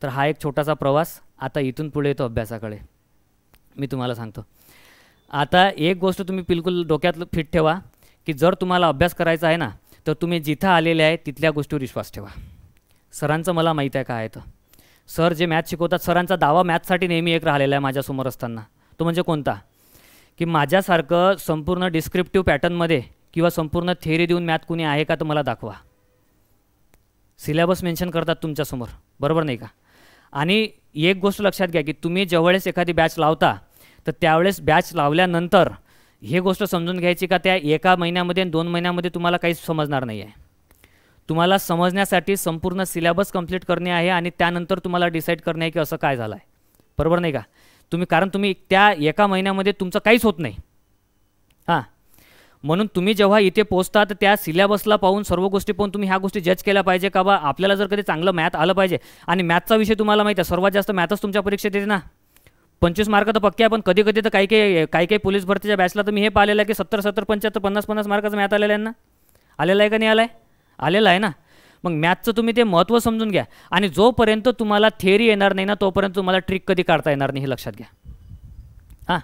तर हा एक छोटासा प्रवास. आता इथून पुढे येतो अभ्यासाकडे. मी तुम्हाला सांगतो. आता एक गोष्ट तुम्ही बिलकुल डोक्यात फिट ठेवा की जर तुम्हाला अभ्यास करायचा आहे ना, तर तुम्ही जिथं आलेले आहे तिथल्या गोष्टीवर विश्वास ठेवा. सरांचं मला माहीत आहे काय आहे. तर सर जे मॅथ शिकवतात, सरांचा दावा मॅथसाठी नेहमी एक राहिलेला आहे माझ्यासमोर असताना. तो म्हणजे कोणता, की माझ्यासारखं संपूर्ण डिस्क्रिप्टिव्ह पॅटर्नमध्ये किंवा संपूर्ण थेअरी देऊन मॅथ कुणी आहे का तर मला दाखवा. सिलेबस मेन्शन करतात तुमच्यासमोर, बरोबर नाही का. आणि एक गोष्ट लक्षात घ्या की तुम्ही ज्यावेळेस एखादी बॅच लावता तर त्यावेळेस बॅच लावल्यानंतर हे गोष्ट समजून घ्यायची का त्या एका महिन्यामध्ये 2 महिन्यामध्ये तुम्हाला काहीच समजणार नाही आहे. तुम्हाला समजण्यासाठी संपूर्ण सिलेबस कंप्लीट करणे आहे आणि त्यानंतर तुम्हाला डिसाईड करणे आहे की असं काय झालं आहे, बरोबर नाही का. कारण तुम्ही त्या एका महिन्यामध्ये तुमचं काहीच होत नाही. हां, म्हणून तुम्ही जेव्हा इथे पोहोचता तर त्या सिलेबसला पाहून, सर्व गोष्टी पाहून तुम्ही ह्या गोष्टी जज केल्या पाहिजे का बा आपल्याला जर कधी चांगलं मॅथ आलं पाहिजे. आणि मॅथचा विषय तुम्हाला माहिती आहे सर्वात जास्त मॅथच तुमच्या परीक्षेत येते ना. 25 मार्क तर पक्के आहे, पण कधी कधी तर काही पोलीस भरतीच्या बॅचला तर मी हे पाहिलेलं आहे की 70, 75, 50 मार्काचं मॅथ आलेलं आहे ना. आलेलं आहे का नाही आलं आहे? आलेलं आहे ना. मग मॅथचं तुम्ही ते महत्त्व समजून घ्या. आणि जोपर्यंत तुम्हाला थेअरी येणार नाही ना तोपर्यंत तुम्हाला ट्रिक कधी काढता येणार नाही, हे लक्षात घ्या. हां,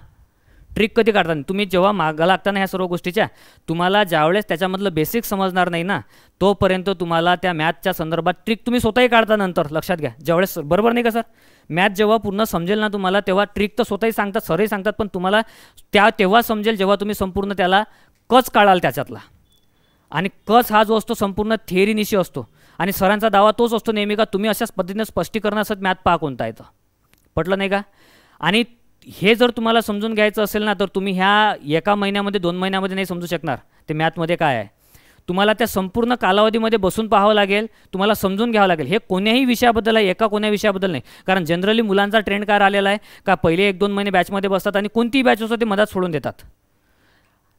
ट्रिक कधी काढता नाही. तुम्ही जेव्हा मागं लागता ना ह्या सर्व गोष्टीच्या, तुम्हाला ज्यावेळेस त्याच्यामधलं बेसिक समजणार नाही ना तोपर्यंत तुम्हाला त्या मॅथच्या संदर्भात ट्रिक तुम्ही स्वतःही काढता नंतर, लक्षात घ्या. ज्यावेळेस, बरोबर नाही का सर, मॅथ जेव्हा पूर्ण समजेल ना तुम्हाला तेव्हा ट्रिक तर स्वतःही सांगतात, सरही सांगतात, पण तुम्हाला तेव्हा समजेल जेव्हा तुम्ही संपूर्ण त्याला कच काढाल त्याच्यातला. आणि कच हा जो असतो संपूर्ण थेअरीनिशी असतो. आणि सरांचा दावा तोच असतो नेहमी का तुम्ही अशाच पद्धतीने स्पष्टीकरण असत मॅथ पहा कोणता येतं. पटलं नाही का. आणि हे जर तुम्हाला समजून घ्यायचं असेल ना तर तुम्ही ह्या एका महिन्यामध्ये 2 महिन्यामध्ये नाही समजू शकणार ते मॅथमध्ये काय आहे. तुम्हाला त्या संपूर्ण कालावधीमध्ये बसून पाहावं लागेल, तुम्हाला समजून घ्यावं लागेल. हे कोण्याही विषयाबद्दल आहे, एका कोण्या विषयाबद्दल नाही. कारण जनरली मुलांचा ट्रेंड काय राहिलेला आहे का पहिले 1-2 महिने बॅचमध्ये बसतात आणि कोणतीही बॅच असतो ते मधात सोडून देतात.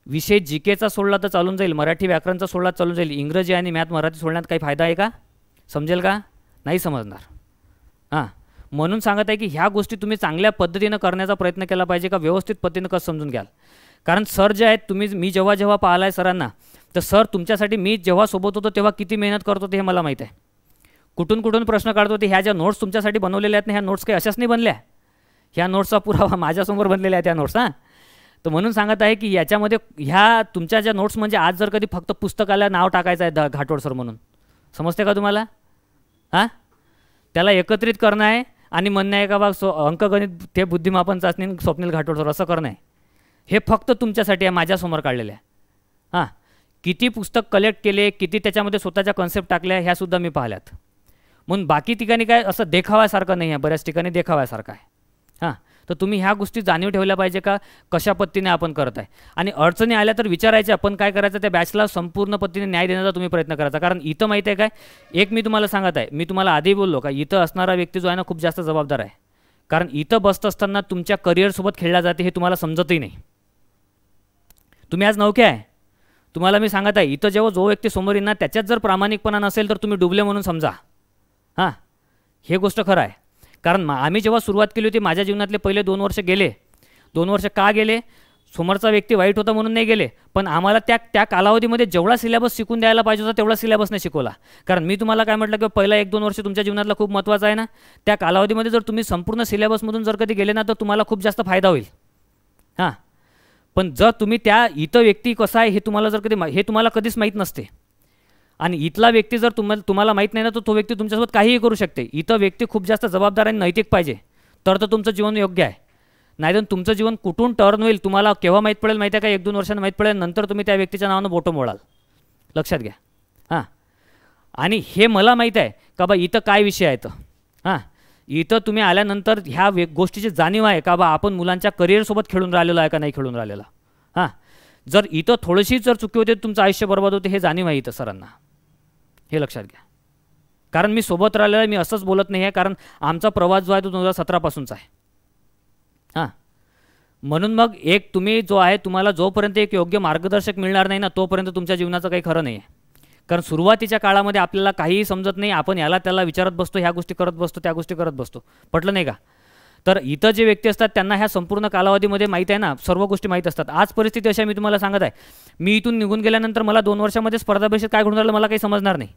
विषय जीकेचा सोडला तर चालून जाईल, मराठी व्याकरणचा सोडला तर चालून जाईल, इंग्रजी आणि मॅथ मराठी सोडण्यात काही फायदा आहे का? समजेल का? नाही समजणार. हां, म्हणून सांगत आहे की ह्या गोष्टी तुम्ही चांगल्या पद्धतीनं करण्याचा प्रयत्न केला पाहिजे का व्यवस्थित पद्धतीनं कसं समजून घ्याल. कारण सर जे आहेत मी जेव्हा पाहिलं आहे सरांना तर सर तुमच्यासाठी मी जेव्हा सोबत होतो तेव्हा किती मेहनत करत होते हे मला माहीत आहे. कुठून प्रश्न काढत होते. ह्या ज्या नोट्स तुमच्यासाठी बनवलेल्या आहेत ना ह्या नोट्स काही अशाच नाही बनल्या. ह्या नोट्सचा पुरावा माझ्यासमोर बनलेल्या आहेत त्या नोट्स. हां, तर म्हणून सांगत आहे की याच्यामध्ये ह्या तुमच्या ज्या नोट्स म्हणजे आज जर कधी फक्त पुस्तकाला नाव टाकायचं आहे घाटोड सर म्हणून, समजते का तुम्हाला. हां, त्याला एकत्रित करणं आहे आणि म्हणणं आहे का बा अंकगणित ते बुद्धिमापन चाचणी स्वप्नील घाटोड सर असं करणं आहे. हे फक्त तुमच्यासाठी आहे, माझ्यासमोर काढलेलं आहे. हां, किती पुस्तक कलेक्ट केले, किती त्याच्यामध्ये स्वतःच्या कॉन्सेप्ट टाकल्या ह्यासुद्धा मी पाहिल्यात. म्हणून बाकी ठिकाणी काय असं देखाव्यासारखं नाही आहे, बऱ्याच ठिकाणी देखाव्यासारखं आहे. हां, तर तुम्ही ह्या गोष्टी जाणीव ठेवल्या पाहिजे का कशा पद्धतीने आपण करत आहे. आणि अडचणी आल्या तर विचारायच्या, पण काय करायचं त्या बॅचला संपूर्ण पद्धतीने न्याय देण्याचा तुम्ही प्रयत्न करायचा. कारण इथं माहिती आहे काय, एक मी तुम्हाला सांगत आहे, मी तुम्हाला आधी बोललो का इथं असणारा व्यक्ती जो आहे ना खूप जास्त जबाबदार आहे. कारण इथं बसत असताना तुमच्या करिअरसोबत खेळल्या जाते हे तुम्हाला समजतही नाही. तुम्ही आज नौके आहे, तुम्हाला मी सांगत आहे इथं जेव्हा जो व्यक्ती समोर येईल ना त्याच्यात जर प्रामाणिकपणा नसेल तर तुम्ही डुबले म्हणून समजा. हां, हे गोष्ट खरं आहे. कारण आम्ही जेव्हा सुरुवात केली होती माझ्या जीवनातले पहिले 2 वर्ष गेले. 2 वर्ष का गेले, समोरचा व्यक्ती वाईट होता म्हणून नाही गेले, पण आम्हाला त्या कालावधीमध्ये जेवढा सिलेबस शिकून द्यायला पाहिजे होता तेवढा सिलेबस नाही शिकवला. कारण मी तुम्हाला काय म्हटलं की पहिला 1-2 वर्ष तुमच्या जीवनातला खूप महत्त्वाचा आहे ना, त्या कालावधीमध्ये जर तुम्ही संपूर्ण सिलेबसमधून जर कधी गेले ना तर तुम्हाला खूप जास्त फायदा होईल. हां, पण जर तुम्ही त्या इथं व्यक्ती कसा आहे हे तुम्हाला कधीच माहीत नसते. आणि इथला व्यक्ती जर तुम्हाला माहीत नाही ना तर तो व्यक्ती तुमच्यासोबत काहीही करू शकते. इथं व्यक्ती खूप जास्त जबाबदार आणि नैतिक पाहिजे तर तुमचं जीवन योग्य आहे. नाही तर तुमचं जीवन कुठून टर्न होईल तुम्हाला केव्हा माहीत पडेल माहिती आहे का, 1-2 वर्षांनी माहीत पडेल. नंतर तुम्ही त्या व्यक्तीच्या नावानं बोटं मोडाल, लक्षात घ्या. हां, आणि हे मला माहीत आहे का बा इथं काय विषय आहे. तर हां, इथं तुम्ही आल्यानंतर ह्या गोष्टीची जाणीव आहे का बा आपण मुलांच्या करिअरसोबत खेळून राहिलेलो आहे का नाही खेळून राहिलेला. हां, जर इथं थोडीशी जर चुकी होते तुमचं आयुष्य बर्बाद होते हे जाणीव आहे इथं सरांना, हे लक्षात घ्या. कारण मी सोबत राहिलेलं आहे, मी असंच बोलत नाही आहे, कारण आमचा प्रवास जो आहे तो 2017 पासूनचा आहे. हां, म्हणून मग एक तुम्ही जो आहे तुम्हाला जोपर्यंत एक योग्य मार्गदर्शक मिळणार नाही ना तोपर्यंत तुमच्या जीवनाचं काही खरं नाही आहे. कारण सुरुवातीच्या काळामध्ये आपल्याला काहीही समजत नाही, आपण याला त्याला विचारत बसतो, ह्या गोष्टी करत बसतो, त्या गोष्टी करत बसतो. पटलं नाही का. तर इथं जे व्यक्ती असतात त्यांना ह्या संपूर्ण कालावधीमध्ये माहीत आहे ना, सर्व गोष्टी माहीत असतात. आज परिस्थिती अशी मी तुम्हाला सांगत आहे, मी इथून निघून गेल्यानंतर मला 2 वर्षामध्ये स्पर्धा परीक्षेत काय घडून राहिलं मला काही समजणार नाही.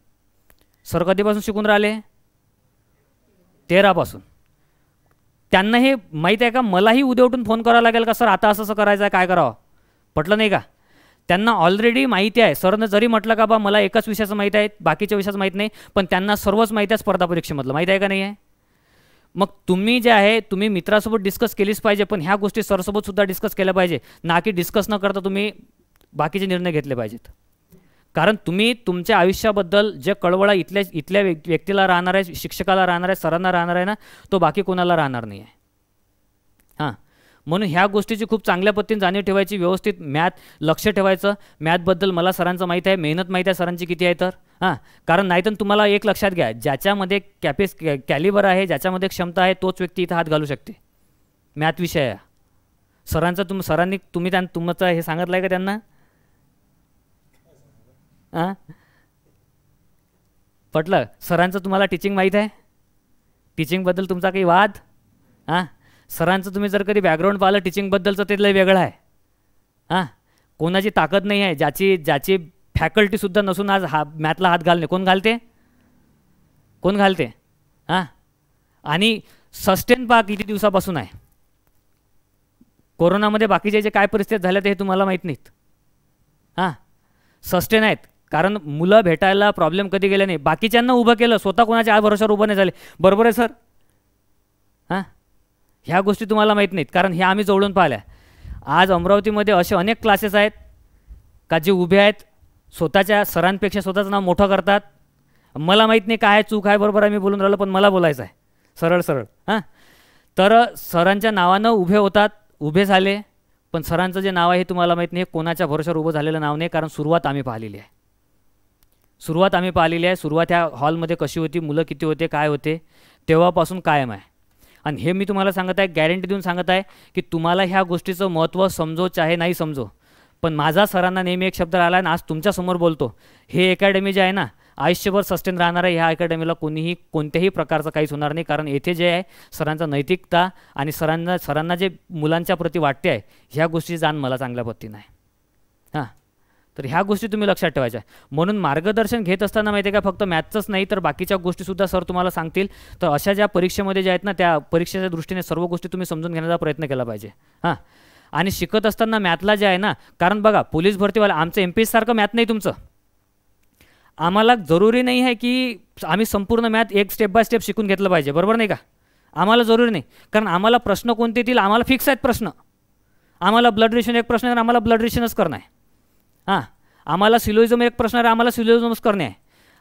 सर कधीपासून शिकून राहिले, 13 त्यांना हे माहीत आहे का? मलाही उद्या उठून फोन करावा लागेल का सर आता असं असं करायचं आहे, काय करावं? पटलं नाही का? त्यांना ऑलरेडी माहिती आहे. सरनं जरी म्हटलं का बा मला एकाच विषयाचं माहीत आहे, बाकीच्या विषयाचं माहीत नाही, पण त्यांना सर्वच माहिती आहे स्पर्धा परीक्षेमधलं. माहीत आहे का नाही आहे? मग तुम्ही जे आहे तुम्ही मित्रासोबत डिस्कस केलीच पाहिजे, पण ह्या गोष्टी सरसोबत सुद्धा डिस्कस केल्या पाहिजे, ना की डिस्कस न करता तुम्ही बाकीचे निर्णय घेतले पाहिजेत. कारण तुम्ही तुमच्या आयुष्याबद्दल जे कळवळा इथल्या व्यक्तीला राहणार आहे, शिक्षकाला राहणार आहे, सरांना राहणार आहे ना, तो बाकी कोणाला राहणार नाही आहे. हां, म्हणून ह्या गोष्टीची खूप चांगल्या पद्धतीने जाणीव ठेवायची, व्यवस्थित मॅथ लक्ष ठेवायचं. मॅथबद्दल मला सरांचं माहीत आहे, मेहनत माहीत आहे सरांची किती आहे तर. हां, कारण नाही तर तुम्हाला एक लक्षात घ्या, ज्याच्यामध्ये कॅलिबर आहे, ज्याच्यामध्ये क्षमता आहे, तोच व्यक्ती इथं हात घालू शकते. मॅथ विषय आहे सरांचा. सरांनी तुमचं हे सांगितलं आहे का त्यांना? हां, पटलं? सरांचं तुम्हाला टीचिंग माहीत आहे? टीचिंगबद्दल तुमचा काही वाद? हां, सरांचं तुम्ही जर कधी बॅकग्राऊंड पाहिलं टीचिंगबद्दलचं ते लय वेगळं आहे. हां, कोणाची ताकद नाही आहे, ज्याची फॅकल्टीसुद्धा नसून आज मॅथला हात घालणे कोण घालते? कोण घालते? हां, आणि सस्टेन पहा किती दिवसापासून आहे. कोरोनामध्ये बाकीचे जे काय परिस्थिती झाल्या ते हे तुम्हाला माहीत नाहीत. हां, सस्टेन आहेत कारण मुलं भेटायला प्रॉब्लेम कधी गेले नाही. बाकीच्यांना उभं केलं, स्वतः कोणाच्या भरोशावर उभं नाही झाले. बरोबर आहे सर? हां, ह्या गोष्टी तुम्हाला माहीत नाहीत कारण ह्या आम्ही जवळून पाहिल्या. आज अमरावतीमध्ये असे अनेक क्लासेस आहेत का जे उभे आहेत, स्वतःच्या सरांपेक्षा स्वतःचं नाव मोठं करतात. मला माहीत नाही काय चूक आहे, बरोबर आहे मी बोलून राहिलो, पण मला बोलायचं आहे सरळ सरळ. हां, तर सरांच्या नावानं उभे होतात, उभे झाले, पण सरांचं जे नाव आहे हे तुम्हाला माहीत नाही. कोणाच्या भरोशावर उभं झालेलं नाव नाही, कारण सुरुवात आम्ही पाहिलेली आहे. सुरुवात ह्या हॉलमध्ये कशी होती, मुलं किती होते, काय होते, तेव्हापासून कायम आहे. आणि हे मी तुम्हाला सांगत आहे, गॅरंटी देऊन सांगत आहे की तुम्हाला ह्या गोष्टीचं महत्त्व समजो चाहे नाही समजो, पण माझा सरांना नेहमी एक शब्द राहिला आणि आज तुमच्यासमोर बोलतो, हे अकॅडमी जे आहे ना आयुष्यभर सस्टेन राहणार आहे. ह्या अकॅडमीला कोणीही कोणत्याही प्रकारचं काहीच होणार नाही, कारण येथे जे आहे सरांचा नैतिकता आणि सरांना जे मुलांच्या प्रती वाटते आहे ह्या गोष्टी जाण मला चांगल्या पद्धतीनं आहे. हां, तर ह्या गोष्टी तुम्ही लक्षात ठेवायच्या. म्हणून मार्गदर्शन घेत असताना माहिती आहे का, फक्त मॅथचंच नाही तर बाकीच्या गोष्टीसुद्धा सर तुम्हाला सांगतील. तर अशा ज्या परीक्षेमध्ये ज्या आहेत ना, त्या परीक्षेच्या दृष्टीने सर्व गोष्टी तुम्ही समजून घेण्याचा प्रयत्न केला पाहिजे. हां, आणि शिकत असताना मॅथला जे आहे ना, कारण बघा पोलीस भरतीवाला आमचं MPSC सारखं मॅथ नाही तुमचं. आम्हाला जरुरी नाही आहे की आम्ही संपूर्ण मॅथ एक स्टेप बाय स्टेप शिकून घेतलं पाहिजे, बरोबर नाही का? आम्हाला जरुरी नाही, कारण आम्हाला प्रश्न कोणते येतील आम्हाला फिक्स आहेत प्रश्न. आम्हाला ब्लड रिलेशन एक प्रश्न आहे, आम्हाला ब्लड रिलेशनच करणं आहे. हां, आम्हाला सिलोइझम एक प्रश्न आहे, आम्हाला सिलोइझमच करणे आहे.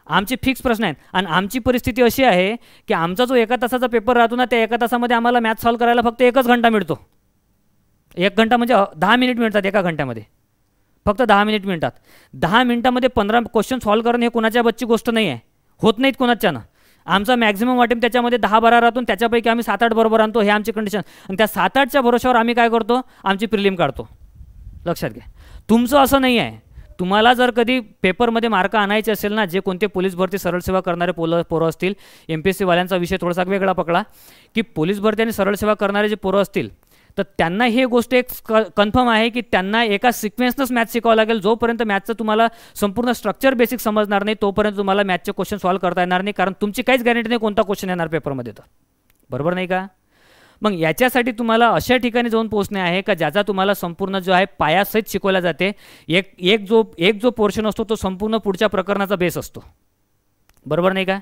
आमचे फिक्स प्रश्न आहेत. आणि आमची परिस्थिती अशी आहे की आमचा जो 1 तासाचा पेपर राहतो ना, त्या 1 तासामध्ये आम्हाला मॅथ सॉल्व करायला फक्त 1 घंटा मिळतो. 1 घंटा म्हणजे 10 मिनिट मिळतात एका घंट्यामध्ये, फक्त 10 मिनिट मिळतात. 10 मिनिटामध्ये 15 क्वेश्चन सॉल्व करणं हे कोणाच्या बच्ची गोष्ट नाही आहे, होत नाहीत कोणाच्यानं. आमचा मॅक्झिमम वाटेम त्याच्यामध्ये 10-12 राहतो, त्याच्यापैकी आम्ही 7-8 बरोबर आणतो, हे आमची कंडिशन. आणि त्या 7-8च्या भरोशावर आम्ही काय करतो, आमची प्रिलिम काढतो. लक्षात घ्या, तुमचं असं नाही आहे. तुम्हाला जर कधी पेपरमध्ये मार्क आणायचे असेल ना, जे कोणते पोलीस भरती सरळ सेवा करणारे पोरं असतील, MPSC वाल्यांचा विषय थोडासा वेगळा पकडा की पोलीस भरती आणि सरळ सेवा करणारे जे पोरं असतील, तर त्यांना हे गोष्ट एक कन्फर्म आहे की त्यांना एका सिक्वेन्सनंच मॅथ शिकावं लागेल. जोपर्यंत मॅथचं तुम्हाला संपूर्ण स्ट्रक्चर बेसिक समजणार नाही तोपर्यंत तुम्हाला मॅथचे क्वेश्चन सॉल्व करता येणार नाही, कारण तुमची काहीच गॅरंटी नाही कोणता क्वेश्चन येणार पेपरमध्ये. तर बरोबर नाही का? मग याच्यासाठी तुम्हाला अशा ठिकाणी जाऊन पोहोचणे आहे का ज्याचा तुम्हाला संपूर्ण जो आहे पायासहित शिकवला जाते. एक जो पोर्शन असतो तो संपूर्ण पुढच्या प्रकरणाचा बेस असतो, बरोबर नाही का?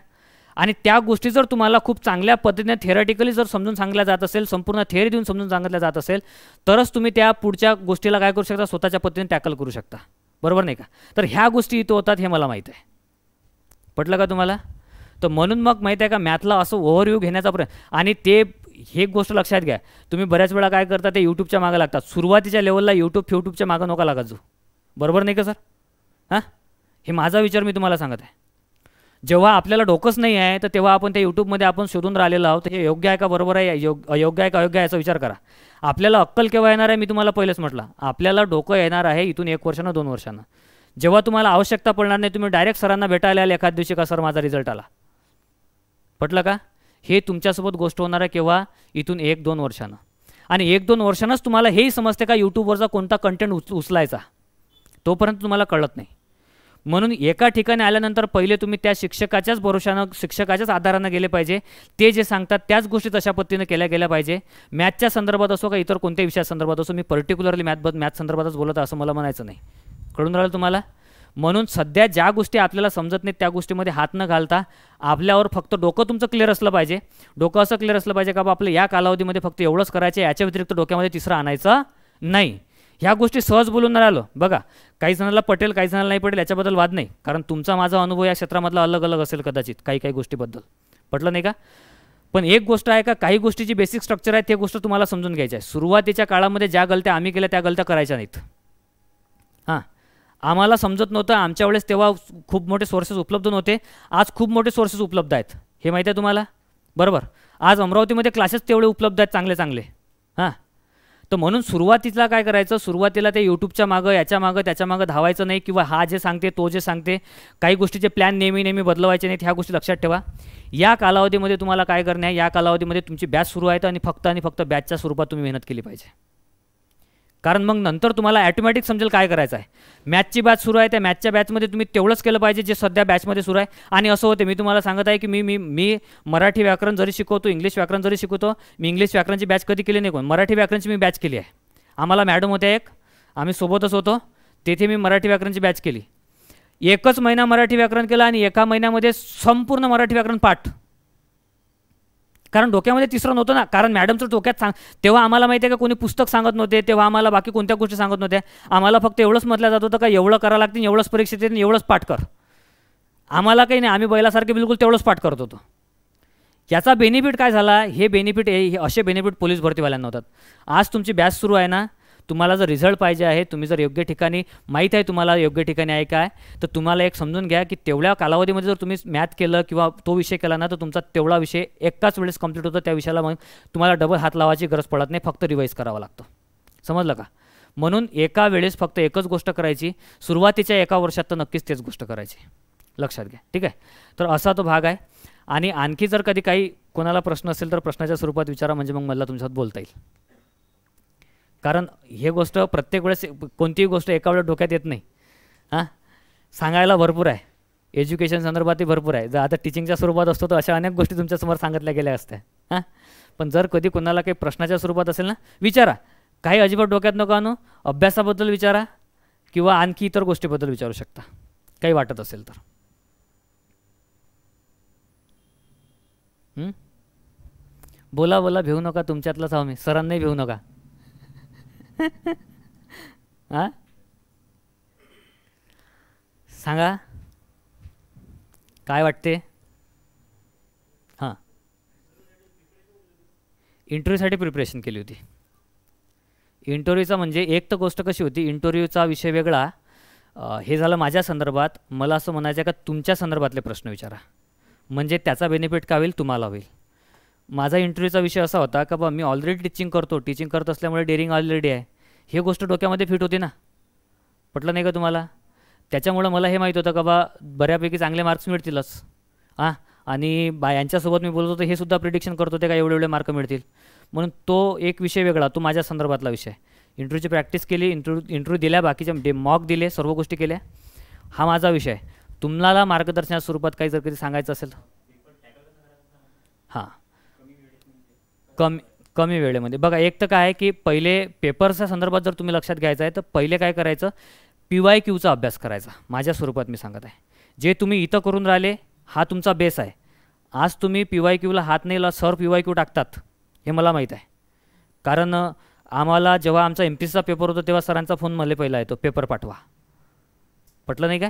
आणि त्या गोष्टी जर तुम्हाला खूप चांगल्या पद्धतीने थेरॉटिकली जर समजून सांगितल्या जात असेल, संपूर्ण थेअरी देऊन समजून सांगितल्या जात असेल, तरच तुम्ही त्या पुढच्या गोष्टीला काय करू शकता, स्वतःच्या पद्धतीने टॅकल करू शकता, बरोबर नाही का? तर ह्या गोष्टी इथं होतात हे मला माहीत आहे. पटलं का तुम्हाला? तर म्हणून मग माहीत आहे का, मॅथला असं ओव्हरव्ह्यू घेण्याचा प्रयत्न. आणि ते हे गोष्ट लक्षात घ्या, तुम्ही बऱ्याच वेळा काय करता, ते यूट्यूबच्या मागं लागतात. सुरुवातीच्या लेवलला यूट्यूबच्या मागं नका लागत जाऊ, बरोबर नाही का सर? हां, हे माझा विचार मी तुम्हाला सांगत आहे. जेव्हा आपल्याला डोकंच नाही आहे तर तेव्हा आपण त्या यूट्यूबमध्ये आपण शोधून राहिलेलो आहोत, हे योग्य आहे का बरोबर आहे, अयोग्य आहे का अयोग्य आहे याचा विचार करा. आपल्याला अक्कल केव्हा येणार आहे, मी तुम्हाला पहिलेच म्हटलं, आपल्याला डोकं येणार आहे इथून 1 वर्षानं 2 वर्षानं, जेव्हा तुम्हाला आवश्यकता पडणार नाही. तुम्ही डायरेक्ट सरांना भेटायला आले एखाद दिवशी का सर माझा रिझल्ट आला. पटलं का? हे तुमच्यासोबत गोष्ट होणार आहे केव्हा, इथून 1-2 वर्षानं. आणि 1-2 वर्षानंच तुम्हाला हेही समजते का यूट्यूबवरचा कोणता कंटेंट उचलायचा, तोपर्यंत तुम्हाला कळत नाही. म्हणून एका ठिकाणी आल्यानंतर पहिले तुम्ही त्या शिक्षकाच्याच भरोशानं शिक्षकाच्याच आधारानं गेले पाहिजे. ते जे सांगतात त्याच गोष्टी तशा पद्धतीनं केल्या गेल्या पाहिजे. मॅथच्या संदर्भात असो का इतर कोणत्याही विषया संदर्भात असो, मी पर्टिक्युलरली मॅथ संदर्भातच बोलत आहे असं मला म्हणायचं नाही. कळून राहिलं तुम्हाला? म्हणून सध्या ज्या गोष्टी आपल्याला समजत नाहीत त्या गोष्टीमध्ये हात न घालता आपल्यावर फक्त डोकं तुमचं क्लिअर असलं पाहिजे. डोकं असं क्लिअर असलं पाहिजे का बा आपलं या कालावधीमध्ये फक्त एवढंच करायचं, याच्या व्यतिरिक्त डोक्यामध्ये तिसरं आणायचं नाही. ह्या गोष्टी सहज बोलून राहिलो. बघा, काही जणांना पटेल, काही जणांना नाही पटेल, याच्याबद्दल वाद नाही, कारण तुमचा माझा अनुभव या क्षेत्रामधला अलग अलग असेल कदाचित काही गोष्टीबद्दल. पटलं नाही का? पण एक गोष्ट आहे का, काही गोष्टीची बेसिक स्ट्रक्चर आहे, ते गोष्ट तुम्हाला समजून घ्यायची आहे. सुरुवातीच्या काळामध्ये ज्या गलत्या आम्ही केल्या त्या गलत्या करायच्या नाहीत. हां, आम्हाला समजत नव्हतं आमच्या वेळेस, तेव्हा खूप मोठे सोर्सेस उपलब्ध नव्हते. आज खूप मोठे सोर्सेस उपलब्ध आहेत, हे माहिती आहे तुम्हाला? बरोबर. आज अमरावतीमध्ये क्लासेस तेवढे उपलब्ध आहेत चांगले चांगले. हां, तर म्हणून सुरुवातीला काय करायचं, सुरुवातीला ते यूट्यूबच्या मागं याच्या मागं त्याच्या मागं धावायचं नाही, किंवा हा जे सांगते तो जे सांगते, काही गोष्टीचे प्लॅन नेहमी बदलवायचे नाहीत. ह्या गोष्टी लक्षात ठेवा. या कालावधीमध्ये तुम्हाला काय करणे आहे, या कालावधीमध्ये तुमची बॅच सुरू आहे आणि फक्त बॅचच्या स्वरूपात तुम्ही मेहनत केली पाहिजे. कारण मग नंतर तुम्हाला ॲटोमॅटिक समजेल काय करायचं आहे. मॅथची बॅच सुरू आहे, त्या मॅथच्या बॅचमध्ये तुम्ही तेवढंच केलं पाहिजे जे सध्या बॅचमध्ये सुरू आहे. आणि असं होते, मी तुम्हाला सांगत आहे की मी मराठी व्याकरण जरी शिकवतो, इंग्लिश व्याकरण जरी शिकवतो, मी इंग्लिश व्याकरणची बॅच कधी केली नाही, कोण मराठी व्याकरणची मी बॅच केली आहे. आम्हाला मॅडम होत्या एक, आम्ही सोबतच होतो, तेथे मी मराठी व्याकरणची बॅच केली. एकच महिना मराठी व्याकरण केलं आणि एका महिन्यामध्ये संपूर्ण मराठी व्याकरण पाठ. कारण डोक्यामध्ये तिसरं नव्हतं ना, कारण मॅडमचं डोक्यात तेव्हा आम्हाला माहिती आहे का, कोणी पुस्तक सांगत नव्हते, तेव्हा आम्हाला बाकी कोणत्या गोष्टी सांगत नव्हत्या. आम्हाला फक्त एवढंच म्हटलं जात होतं का एवढं करावं लागतं, एवढंच परीक्षेत येतं, एवढंच पाठ कर. आम्हाला काही नाही, आम्ही बैलासारखे बिलकुल तेवढंच पाठ करत होतो. याचा बेनिफिट काय झाला, हे बेनिफिट हे असे बेनिफिट पोलीस भरतीवाल्यांना होतात. आज तुमची बॅच सुरू आहे ना, तुम्हाला जर रिझल्ट पाहिजे आहे, तुम्ही जर योग्य ठिकाणी, माहीत आहे तुम्हाला योग्य ठिकाणी आहे काय, तर तुम्हाला एक समजून घ्या की तेवढ्या कालावधीमध्ये जर तुम्ही मॅथ केलं किंवा तो विषय केला ना, तर तुमचा तेवढा विषय एकाच वेळेस कंप्लीट होतो. त्या विषयाला मग तुम्हाला डबल हात लावायची गरज पडत नाही, फक्त रिवाईज करावं लागतं. समजलं का? म्हणून एका वेळेस फक्त एकच गोष्ट करायची, सुरुवातीच्या एका वर्षात तर नक्कीच तेच गोष्ट करायची. लक्षात घ्या, ठीक आहे? तर असा तो भाग आहे. आणि आणखी जर कधी काही कोणाला प्रश्न असेल तर प्रश्नाच्या स्वरूपात विचारा, म्हणजे मग मला तुमच्यासोबत बोलता येईल. कारण हे गोष्ट प्रत्येक वेळेस कोणतीही गोष्ट एका वेळेस डोक्यात येत नाही. हां, सांगायला भरपूर आहे, एज्युकेशन संदर्भातही भरपूर आहे. जर आता टीचिंगच्या स्वरूपात असतो तर अशा अनेक गोष्टी तुमच्यासमोर सांगितल्या गेल्या असत्या. हां, पण जर कधी कोणाला काही प्रश्नाच्या स्वरूपात असेल ना, विचारा. काही अजिबात डोक्यात नको आणू, अभ्यासाबद्दल विचारा किंवा आणखी इतर गोष्टीबद्दल विचारू शकता, काही वाटत असेल तर. बोला बोला, भिवू नका, तुमच्यातलाच आहो मी, सरांनाही भिवू नका. हां, सांगा काय वाटते. हां, इंटरव्ह्यूसाठी प्रिपरेशन केली होती. इंटरव्ह्यूचा म्हणजे एक तर गोष्ट कशी होती, इंटरव्ह्यूचा विषय वेगळा. हे झालं माझ्या संदर्भात. मला असं म्हणायचं का तुमच्या संदर्भातले प्रश्न विचारा, म्हणजे त्याचा बेनिफिट काय होईल, तुम्हाला होईल. माझा इंटरव्ह्यूचा विषय असा होता का बा मी ऑलरेडी टीचिंग करत असल्यामुळे डेअरिंग ऑलरेडी आहे. हे गोष्ट डोक्यामध्ये फिट होती ना. पटलं नाही का तुम्हाला? त्याच्यामुळं मला हे माहीत होतं का बा बऱ्यापैकी चांगले मार्क्स मिळतीलच. हां, आणि यांच्यासोबत मी बोलत होतो, हे सुद्धा प्रिडिक्शन करत होते का एवढे मार्क मिळतील. म्हणून तो एक विषय वेगळा, तो माझ्या संदर्भातला विषय. इंटरव्ह्यूची प्रॅक्टिस केली, इंटरव्ह्यू दिल्या, बाकीच्या मॉक दिले, सर्व गोष्टी केल्या. हा माझा विषय. तुम्हाला मार्गदर्शनाच्या स्वरूपात काही जर कधी सांगायचं असेल, हां, कमी वेळेमध्ये बघा. एक तर काय आहे की पहिले पेपरच्या संदर्भात जर तुम्ही लक्षात घ्यायचं आहे तर पहिले काय करायचं, PYQचा अभ्यास करायचा. माझ्या स्वरूपात मी सांगत आहे, जे तुम्ही इथं करून राहिले हा तुमचा बेस आहे. आज तुम्ही PYQला हात नाही लावला, सर PYQ टाकतात हे मला माहीत आहे. कारण आम्हाला जेव्हा आमचा MPSCचा पेपर होता तेव्हा सरांचा फोन मला पहिला येतो, पेपर पाठवा. पटलं नाही काय?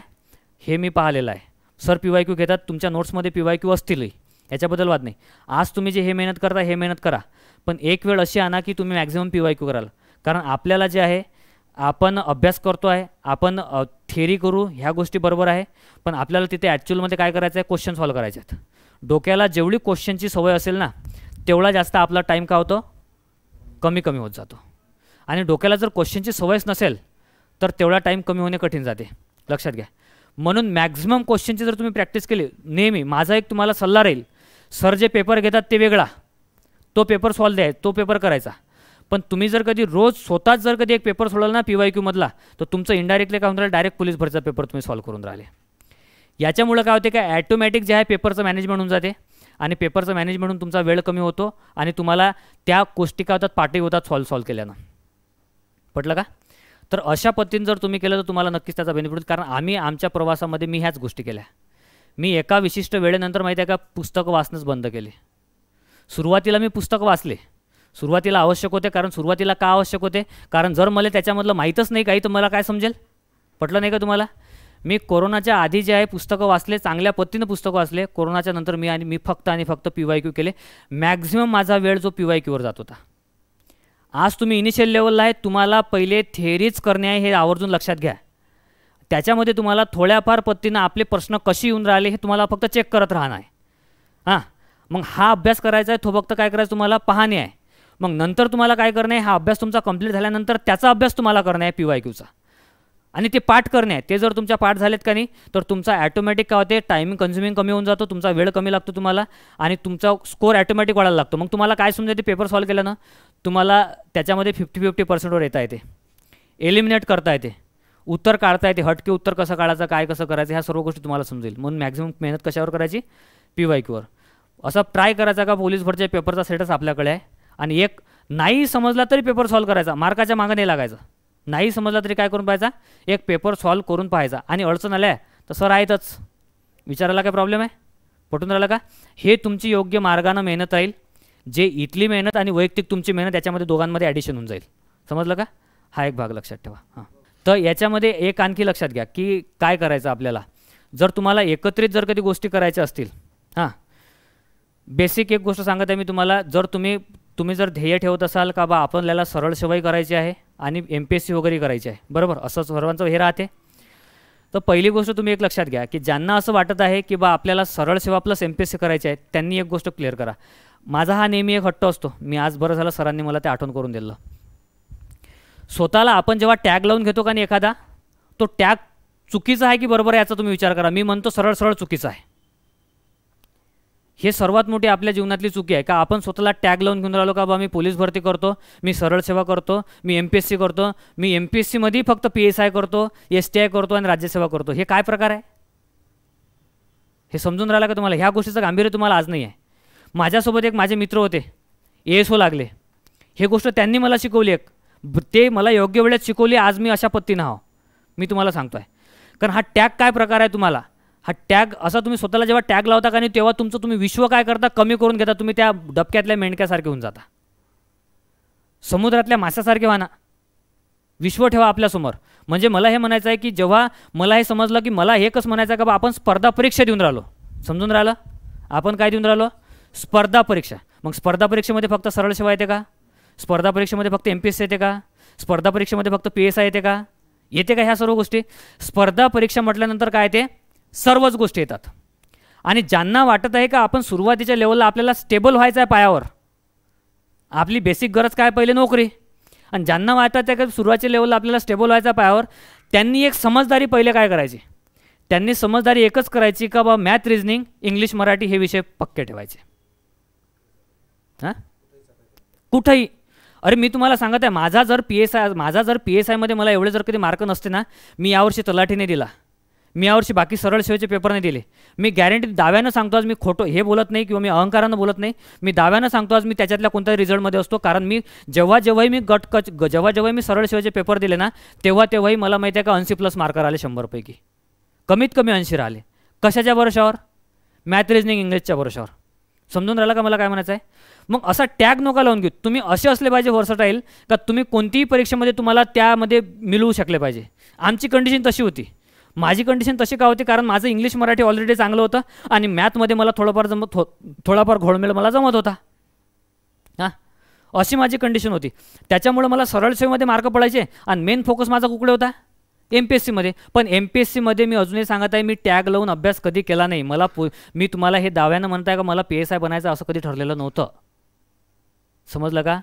हे मी पाहिलेलं आहे. सर PYQ घेतात, तुमच्या नोट्समध्ये PYQ असतीलही, याच्याबद्दल वाद नाही. आज तुम्ही जे हे मेहनत करता हे मेहनत करा, पण एक वेळ अशी आणा की तुम्ही मॅक्झिमम PYQ कराल. कारण आपल्याला जे आहे, आपण अभ्यास करतो आहे, आपण थेअरी करू, ह्या गोष्टी बरोबर आहे, पण आपल्याला तिथे ॲक्च्युअलमध्ये काय करायचं आहे, क्वेश्चन सॉल्व करायचे आहेत. डोक्याला जेवढी क्वेश्चनची सवय असेल ना, तेवढा जास्त आपला टाईम काय होतो, कमी होत जातो. आणि डोक्याला जर क्वेश्चनची सवयच नसेल तर तेवढा टाईम कमी होणे कठीण जाते. लक्षात घ्या. म्हणून मॅक्झिमम क्वेश्चनची जर तुम्ही प्रॅक्टिस केली, नेहमी माझा एक तुम्हाला सल्ला राहील, सर जे पेपर घेतात ते वेगळा, तो पेपर सॉल्व द्यायचा, तो पेपर करायचा. पण तुम्ही जर कधी रोज स्वतःच जर कधी एक पेपर सोडवला ना PYQ मधला, तर तुमचं इनडायरेक्टली काय होणार, डायरेक्ट पोलीस भरतीचा पेपर तुम्ही सॉल्व्ह करून राहिले. याच्यामुळे काय होते, काय ॲटोमॅटिक जे आहे पेपरचं मॅनेजमेंट होऊन जाते आणि पेपरचं मॅनेजमेंट होऊन तुमचा वेळ कमी होतो आणि तुम्हाला त्या गोष्टी काय होतात, पाठी होतात सॉल्व्ह केल्यानं. पटलं का? तर अशा पद्धतीने जर तुम्ही केलं तर तुम्हाला नक्कीच त्याचा बेनिफिट होईल. कारण आम्ही आमच्या प्रवासामध्ये मी ह्याच गोष्टी केल्या. मी एका विशिष्ट वेळेनंतर माहिती आहे का पुस्तकं वाचणंच बंद केले. सुरुवातीला मी पुस्तकं वाचले, सुरुवातीला आवश्यक होते. कारण सुरुवातीला का आवश्यक होते, कारण जर मला त्याच्यामधलं माहीतच नाही काही तर मला काय समजेल. पटलं नाही का तुम्हाला? मी कोरोनाच्या आधी जे आहे पुस्तकं वाचले, चांगल्या पद्धतीनं पुस्तकं वाचले. कोरोनाच्या नंतर मी फक्त आणि फक्त PYQ केले. मॅक्झिमम माझा वेळ जो PYQवर जात होता. आज तुम्ही इनिशियल लेवलला आहे, तुम्हाला पहिले थेअरीच करणे आहे हे आवर्जून लक्षात घ्या. त्याच्यामध्ये तुम्हाला थोड्याफार पद्धतीनं आपले प्रश्न कशी येऊन राहिले हे तुम्हाला फक्त चेक करत राहणं आहे. हां, मग हा अभ्यास करायचा आहे, तो फक्त काय करायचं तुम्हाला पाहणे आहे. मग नंतर तुम्हाला काय करणे आहे, हा अभ्यास तुमचा कंप्लीट झाल्यानंतर त्याचा अभ्यास तुम्हाला करणे आहे PYQचा, आणि ते पाठ करणे आहे. ते जर तुमच्या पाठ झालेत का नाही तर तुमचा ॲटोमॅटिक काय होते, टायमिंग कन्झ्युमिंग कमी होऊन जातो, तुमचा वेळ कमी लागतो तुम्हाला आणि तुमचा स्कोर ॲटोमॅटिक वाढायला लागतो. मग तुम्हाला काय समजते, पेपर सॉल्व्ह केल्यानं तुम्हाला त्याच्यामध्ये 50-50% येता येते, एलिमिनेट करता येते, उत्तर काढता येते, हटके उत्तर कसं काढायचं, काय कसं करायचं, ह्या सर्व गोष्टी तुम्हाला समजेल. म्हणून मॅक्झिमम मेहनत कशावर करायची, PYQवर. असं ट्राय करायचा का पोलीस भरतीच्या पेपरचा सेटच आपल्याकडे आहे. आणि एक नाही समजला तरी पेपर सॉल्व्ह करायचा, मार्काच्या मागं नाही लागायचं. नाही समजला तरी काय करून पाहायचा, एक पेपर सॉल्व्ह करून पाहायचा. आणि अडचण आल्या तर सर आहेतच, विचारायला काय प्रॉब्लेम आहे. पटून राहिलं का? हे तुमची योग्य मार्गानं मेहनत राहील. जे इथली मेहनत आणि वैयक्तिक तुमची मेहनत याच्यामध्ये दोघांमध्ये ॲडिशन होऊन जाईल. समजलं का? हा एक भाग लक्षात ठेवा. हां, तर याच्यामध्ये एक आणखी लक्षात घ्या की काय करायचं आपल्याला. जर तुम्हाला एकत्रित जर कधी गोष्टी करायच्या असतील, हां, बेसिक एक गोष्ट सांगत आहे मी तुम्हाला. जर तुम्ही जर ध्येय ठेवत असाल का बा आपल्याला सरळ सेवाही करायची आहे आणि MPSC वगैरे करायची आहे, बरोबर, असं सर्वांचं हे राहते. तर पहिली गोष्ट तुम्ही एक लक्षात घ्या की ज्यांना असं वाटत आहे की बा आपल्याला सरळ सेवा प्लस MPSC करायची आहे, त्यांनी एक गोष्ट क्लिअर करा. माझा हा नेहमी एक हट्ट असतो, मी आज बरं झालं सरांनी मला ते आठवण करून दिलं. स्वतःला आपण जेव्हा टॅग लावून घेतो का नाही एखादा, तो टॅग चुकीचा आहे की बरोबर आहे याचा तुम्ही विचार करा. मी म्हणतो सरळ सरळ चुकीचा आहे. हे सर्वात मोठी आपल्या जीवनातली चुकी आहे का आपण स्वतःला टॅग लावून घेऊन राहिलो का बा मी पोलीस भरती करतो, मी सरळ सेवा करतो, मी MPSC करतो, मी MPSCमध्ये फक्त PSI करतो, STI करतो आणि राज्यसेवा करतो. हे काय प्रकार आहे? हे समजून राहिला का तुम्हाला? ह्या गोष्टीचं गांभीर्य तुम्हाला आज नाही आहे. माझ्यासोबत एक माझे मित्र होते, ASO लागले. हे गोष्ट त्यांनी मला शिकवली, ते मला योग्य वेळेत शिकवली. आज मी अशा पद्धतीनं आहो, मी तुम्हाला सांगतो आहे. कारण हा टॅग काय प्रकार आहे तुम्हाला, हा टॅग असा तुम्ही स्वतःला जेव्हा टॅग लावता का नाही तेव्हा तुमचं तुम्ही विश्व काय करता, कमी करून घेता. तुम्ही त्या डबक्यातल्या मेंढक्यासारखे होऊन जाता, समुद्रातल्या माशासारखे व्हा ना. विश्व ठेवा आपल्यासमोर. म्हणजे मला हे म्हणायचं आहे की जेव्हा मला हे समजलं की मला हे कसं म्हणायचं आहे का बा आपण स्पर्धा परीक्षा देऊन राहिलो, समजून राहिलं, आपण काय देऊन राहिलो, स्पर्धा परीक्षा. मग स्पर्धा परीक्षेमध्ये फक्त सरळ सेवा येते का? स्पर्धा परीक्षेमध्ये फक्त MPSC येते का? स्पर्धा परीक्षेमध्ये फक्त PSI येते का? येते का ह्या सर्व गोष्टी? स्पर्धा परीक्षा म्हटल्यानंतर काय येते, सर्वच गोष्टी येतात. आणि ज्यांना वाटत आहे का आपण सुरुवातीच्या लेवलला आपल्याला स्टेबल व्हायचं आहे पायावर, आपली बेसिक गरज काय पहिले नोकरी, आणि ज्यांना वाटत आहे का सुरुवातीच्या लेवलला आपल्याला स्टेबल व्हायचं आहे पायावर, त्यांनी एक समजदारी पहिले काय करायची, त्यांनी समजदारी एकच करायची का बा मॅथ, रिजनिंग, इंग्लिश, मराठी हे विषय पक्के ठेवायचे. हां, कुठंही. अरे मी तुम्हाला सांगत आहे, माझा जर PSI मध्ये मला एवढे जर कधी मार्क नसते ना, मी यावर्षी तलाठीने दिला, मी यावर्षी बाकी सरळ सेवेचे पेपर नाही दिले. मी गॅरंटी दाव्यानं सांगतो, आज मी खोटं हे बोलत नाही किंवा मी अहंकारानं बोलत नाही, मी दाव्यानं सांगतो आज मी त्याच्यातल्या कोणत्याही रिझल्टमध्ये असतो. कारण मी जेव्हाही मी सरळ सेवेचे पेपर दिले ना तेव्हाही मला माहिती आहे का 80+ मार्क आले, 100पैकी कमीत कमी 80 राहिले. कशाच्या भरोशावर? Math, reasoning, इंग्लिशच्या भरोशावर. समजून राहिला का मला काय म्हणायचं आहे? मग असा टॅग नका लावून घेऊ. तुम्ही असे असले पाहिजे व्हर्सटाईल का तुम्ही कोणतीही परीक्षेमध्ये तुम्हाला त्यामध्ये मिळवू शकले पाहिजे. आमची कंडिशन तशी होती. माझी कंडिशन तशी का होती, कारण माझं इंग्लिश मराठी ऑलरेडी चांगलं होतं आणि मॅथमध्ये मला थोडाफार घोळमेळ मला जमत होता. हां, अशी माझी कंडिशन होती. त्याच्यामुळे मला सरळ सेवेमध्ये मार्क पडायचे आणि मेन फोकस माझा कुठे होता, MPSCमध्ये. पण MPSCमध्ये मी अजूनही सांगत आहे, मी टॅग लावून अभ्यास कधी केला नाही. मी तुम्हाला हे दाव्यानं म्हणताय का मला PSI बनायचं असं कधी ठरलेलं नव्हतं. समजलं का?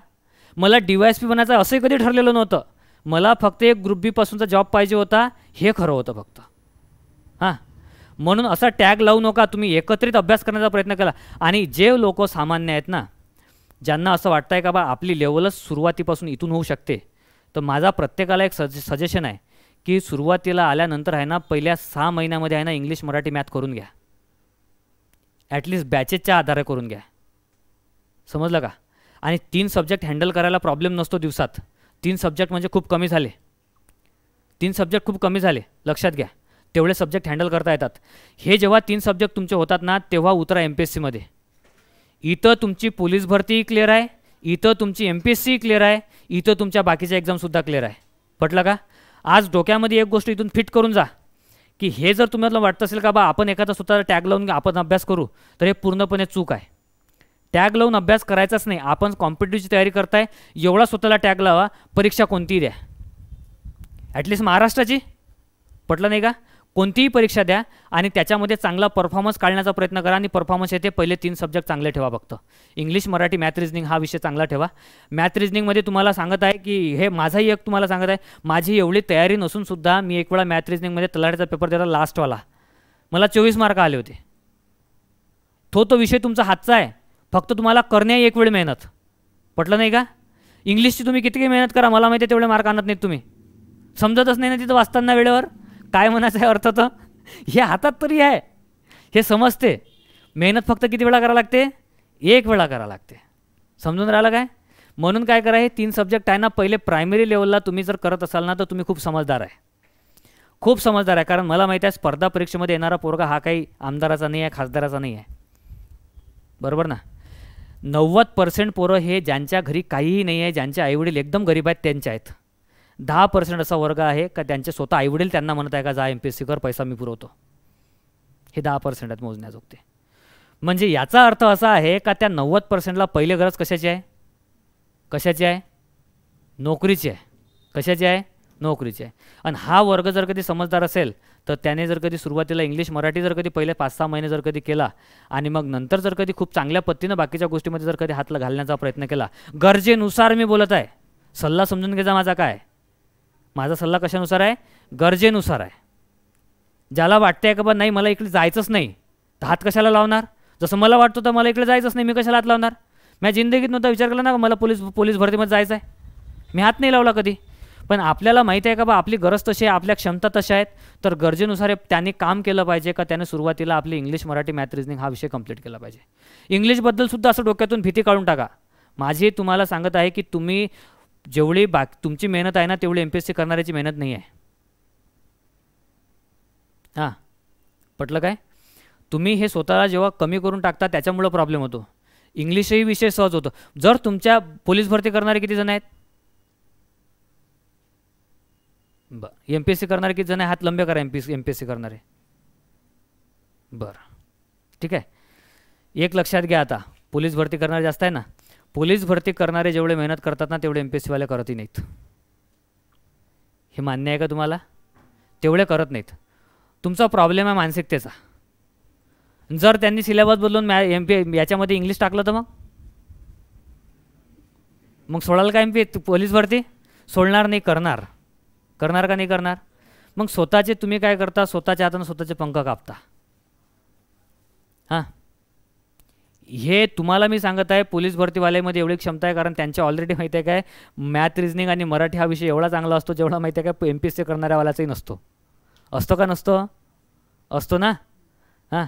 मला DYSP बनायचं असंही कधी ठरलेलं नव्हतं. मला फक्त एक ग्रुप बी पासूनचा जॉब पाहिजे होता, हे खरं होतं फक्त. हां, म्हणून असा टॅग लावू नका. तुम्ही एकत्रित अभ्यास करण्याचा प्रयत्न केला. आणि जे लोक सामान्य आहेत ना, ज्यांना असं वाटतं आहे का बा आपली लेवलच सुरुवातीपासून इथून होऊ शकते, तर माझा प्रत्येकाला एक सजेशन आहे की सुरुवातीला आल्यानंतर आहे ना पहिल्या 6 महिन्यामध्ये आहे ना इंग्लिश मराठी मॅथ करून घ्या. ॲटलिस्ट बॅचेसच्या आधारे करून घ्या. समजलं का? आणि 3 सब्जेक्ट हँडल करायला प्रॉब्लेम नसतो दिवसात. 3 सब्जेक्ट म्हणजे खूप कमी झाले. 3 सब्जेक्ट खूप कमी झाले, लक्षात घ्या. तेवढे सब्जेक्ट हँडल करता येतात. हे जेव्हा 3 सब्जेक्ट तुमचे होतात ना तेव्हा उतरा MPSCमध्ये. इथं तुमची पोलीस भरती क्लिअर आहे, इथं तुमची MPSC क्लिअर आहे, इथं तुमच्या बाकीच्या एक्झामसुद्धा क्लिअर आहे. पटलं का? आज डोक्यामध्ये एक गोष्ट इथून फिट करून जा की हे जर तुम्हाला वाटतं असेल का बा आपण एखादा स्वतःला टॅग लावून आपण अभ्यास करू, तर हे पूर्णपणे चूक आहे. टॅग लावून अभ्यास करायचाच नाही. आपण कॉम्पिटिटिव्हची तयारी करताय, एवढा स्वतःला टॅग लावा, परीक्षा कोणतीही द्या, ॲटलिस्ट महाराष्ट्राची. पटलं नाही का? कोणतीही परीक्षा द्या आणि त्याच्यामध्ये चांगला परफॉर्मन्स काढण्याचा प्रयत्न करा. आणि परफॉर्मन्स येते पहिले 3 सब्जेक्ट चांगले ठेवा. फक्त इंग्लिश, मराठी, मॅथ, रिजनिंग हा विषय चांगला ठेवा. मॅथ रिजनिंगमध्ये तुम्हाला सांगत आहे की हे माझाही एक तुम्हाला सांगत आहे, माझी एवढी तयारी नसूनसुद्धा मी एक वेळा मॅथ रिजनिंगमध्ये तलाठीचा पेपर दिला लास्टवाला, मला 24 मार्क आले होते. तो विषय तुमचा हातचा आहे, फक्त तुम्हाला करणे एक वेळ मेहनत. पटलं नाही का? इंग्लिशची तुम्ही किती मेहनत करा, मला माहिती आहे तेवढे मार्क आणत नाहीत तुम्ही. समजतच नाही ना तिथं वाचताना वेळेवर काय म्हणायचं आहे अर्थ. तर हे हातात तरी आहे, हे समजते. मेहनत फक्त किती वेळा करावं लागते? एक वेळा करावं लागते. समजून राहिलं काय? म्हणून काय करा, हे 3 सब्जेक्ट आहे ना पहिले प्रायमरी लेवलला तुम्ही जर करत असाल ना तर तुम्ही खूप समजदार आहे, खूप समजदार आहे. कारण मला माहिती आहे स्पर्धा परीक्षेमध्ये येणारा पोरगा हा काही आमदाराचा नाही आहे, खासदाराचा नाही आहे. बरोबर ना? 90% पोरं हे ज्यांच्या घरी काहीही नाही आहे, ज्यांचे आईवडील एकदम गरीब आहेत त्यांचे आहेत. 10% असा वर्ग आहे का त्यांचे स्वतः आईवडील त्यांना म्हणत आहे का जा MPSC कर, पैसा मी पुरवतो. हे 10% आहेत मोजण्याजोगते. म्हणजे याचा अर्थ असा आहे का त्या 90%ला पहिले गरज कशाची आहे? कशाची आहे? नोकरीची आहे. कशाची आहे? नोकरीची आहे. आणि हा वर्ग जर कधी समजदार असेल तर त्याने जर कधी सुरुवातीला इंग्लिश मराठी जर कधी पहिले 5-6 महिने जर कधी केला आणि मग नंतर जर कधी खूप चांगल्या पद्धतीनं बाकीच्या गोष्टीमध्ये जर कधी हात घालण्याचा प्रयत्न केला, गरजेनुसार मी बोलत आहे, सल्ला समजून घ्यायचा माझा काय. माझा सल्ला कशानुसार आहे? गरजेनुसार आहे. ज्याला वाटतंय का बा नाही मला इकडे जायचंच नाही, तर हात कशाला लावणार? जसं मला वाटतं तर मला इकडे जायचंच नाही, मी कशाला हात लावणार? मी जिंदगीत नव्हता विचार केला ना मला पोलीस भरतीमध्ये जायचं आहे, मी हात नाही लावला कधी. पण आपल्याला माहिती आहे का बा आपली गरज तशी आहे, आपल्या क्षमता तशा आहेत, तर गरजेनुसार त्याने काम केलं पाहिजे का त्याने सुरुवातीला आपली इंग्लिश मराठी मॅथ रिजनिंग हा विषय कंप्लीट केला पाहिजे. इंग्लिशबद्दलसुद्धा असं डोक्यातून भीती काढून टाका. माझी तुम्हाला सांगत आहे की तुम्ही जेवढी तुमची मेहनत आहे ना तेवढी MPSC करणाऱ्याची मेहनत नाही आहे. हां, पटलं काय? तुम्ही हे स्वतःला जेव्हा कमी करून टाकता त्याच्यामुळं प्रॉब्लेम होतो. इंग्लिशही विषय सहज होतो. जर तुमच्या पोलीस भरती करणारे किती जण आहेत? बरं, MPSC करणारे किती जण आहे? हात लंबे करा. MPSC करणारे. बरं, ठीक आहे. एक लक्षात घ्या, आता पोलीस भरती करणारे जास्त आहे ना, पोलीस भरती करणारे जेवढे मेहनत करतात ना तेवढे MPSC वाले करतही नाहीत. हे मान्य आहे का तुम्हाला? तेवढे करत नाहीत. तुमचा प्रॉब्लेम आहे मानसिकतेचा. जर त्यांनी सिलेबस बदलून याच्यामध्ये इंग्लिश टाकलं तर मग सोडाल का पोलीस भरती? सोडणार नाही. करणार का नाही करणार? मग स्वतःचे तुम्ही काय करता? स्वतःच्या हाताने स्वतःचे पंख कापता. हां, हे तुम्हाला मी सांगत आहे पोलीस भरतीवाल्यामध्ये एवढी क्षमता आहे कारण त्यांच्या ऑलरेडी माहिती आहे काय मॅथ रिजनिंग आणि मराठी हा विषय एवढा चांगला असतो जेवढा माहिती आहे काय MPSC करणाऱ्यावाल्याचाही नसतो. असतो का नसतो? असतो ना. हां,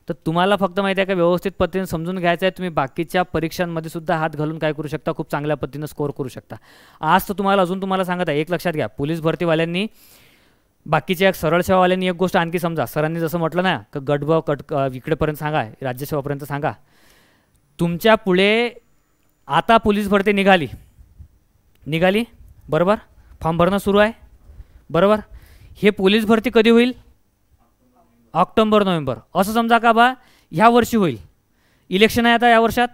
तर तुम्हाला फक्त माहिती आहे का व्यवस्थित पद्धतीने समजून घ्यायचं आहे. तुम्ही बाकीच्या परीक्षांमध्ये सुद्धा हात घालून काय करू शकता? खूप चांगल्या पद्धतीनं स्कोअर करू शकता. आज तर तुम्हाला सांगत आहे, एक लक्षात घ्या, पोलीस भरतीवाल्यांनी बाकीच्या एक सरळ सेवावाल्यांनी एक गोष्ट आणखी समजा. सरांनी जसं म्हटलं ना की गट ब कट इकडेपर्यंत सांगा, राज्यसेवापर्यंत सांगा. तुमच्या पुढे आता पोलीस भरती निघाली बरोबर, फॉर्म भरणं सुरू आहे बरोबर. हे पोलीस भरती कधी होईल? ऑक्टोबर नोव्हेंबर असं समजा का बा ह्या वर्षी होईल. इलेक्शन आहे आता या वर्षात.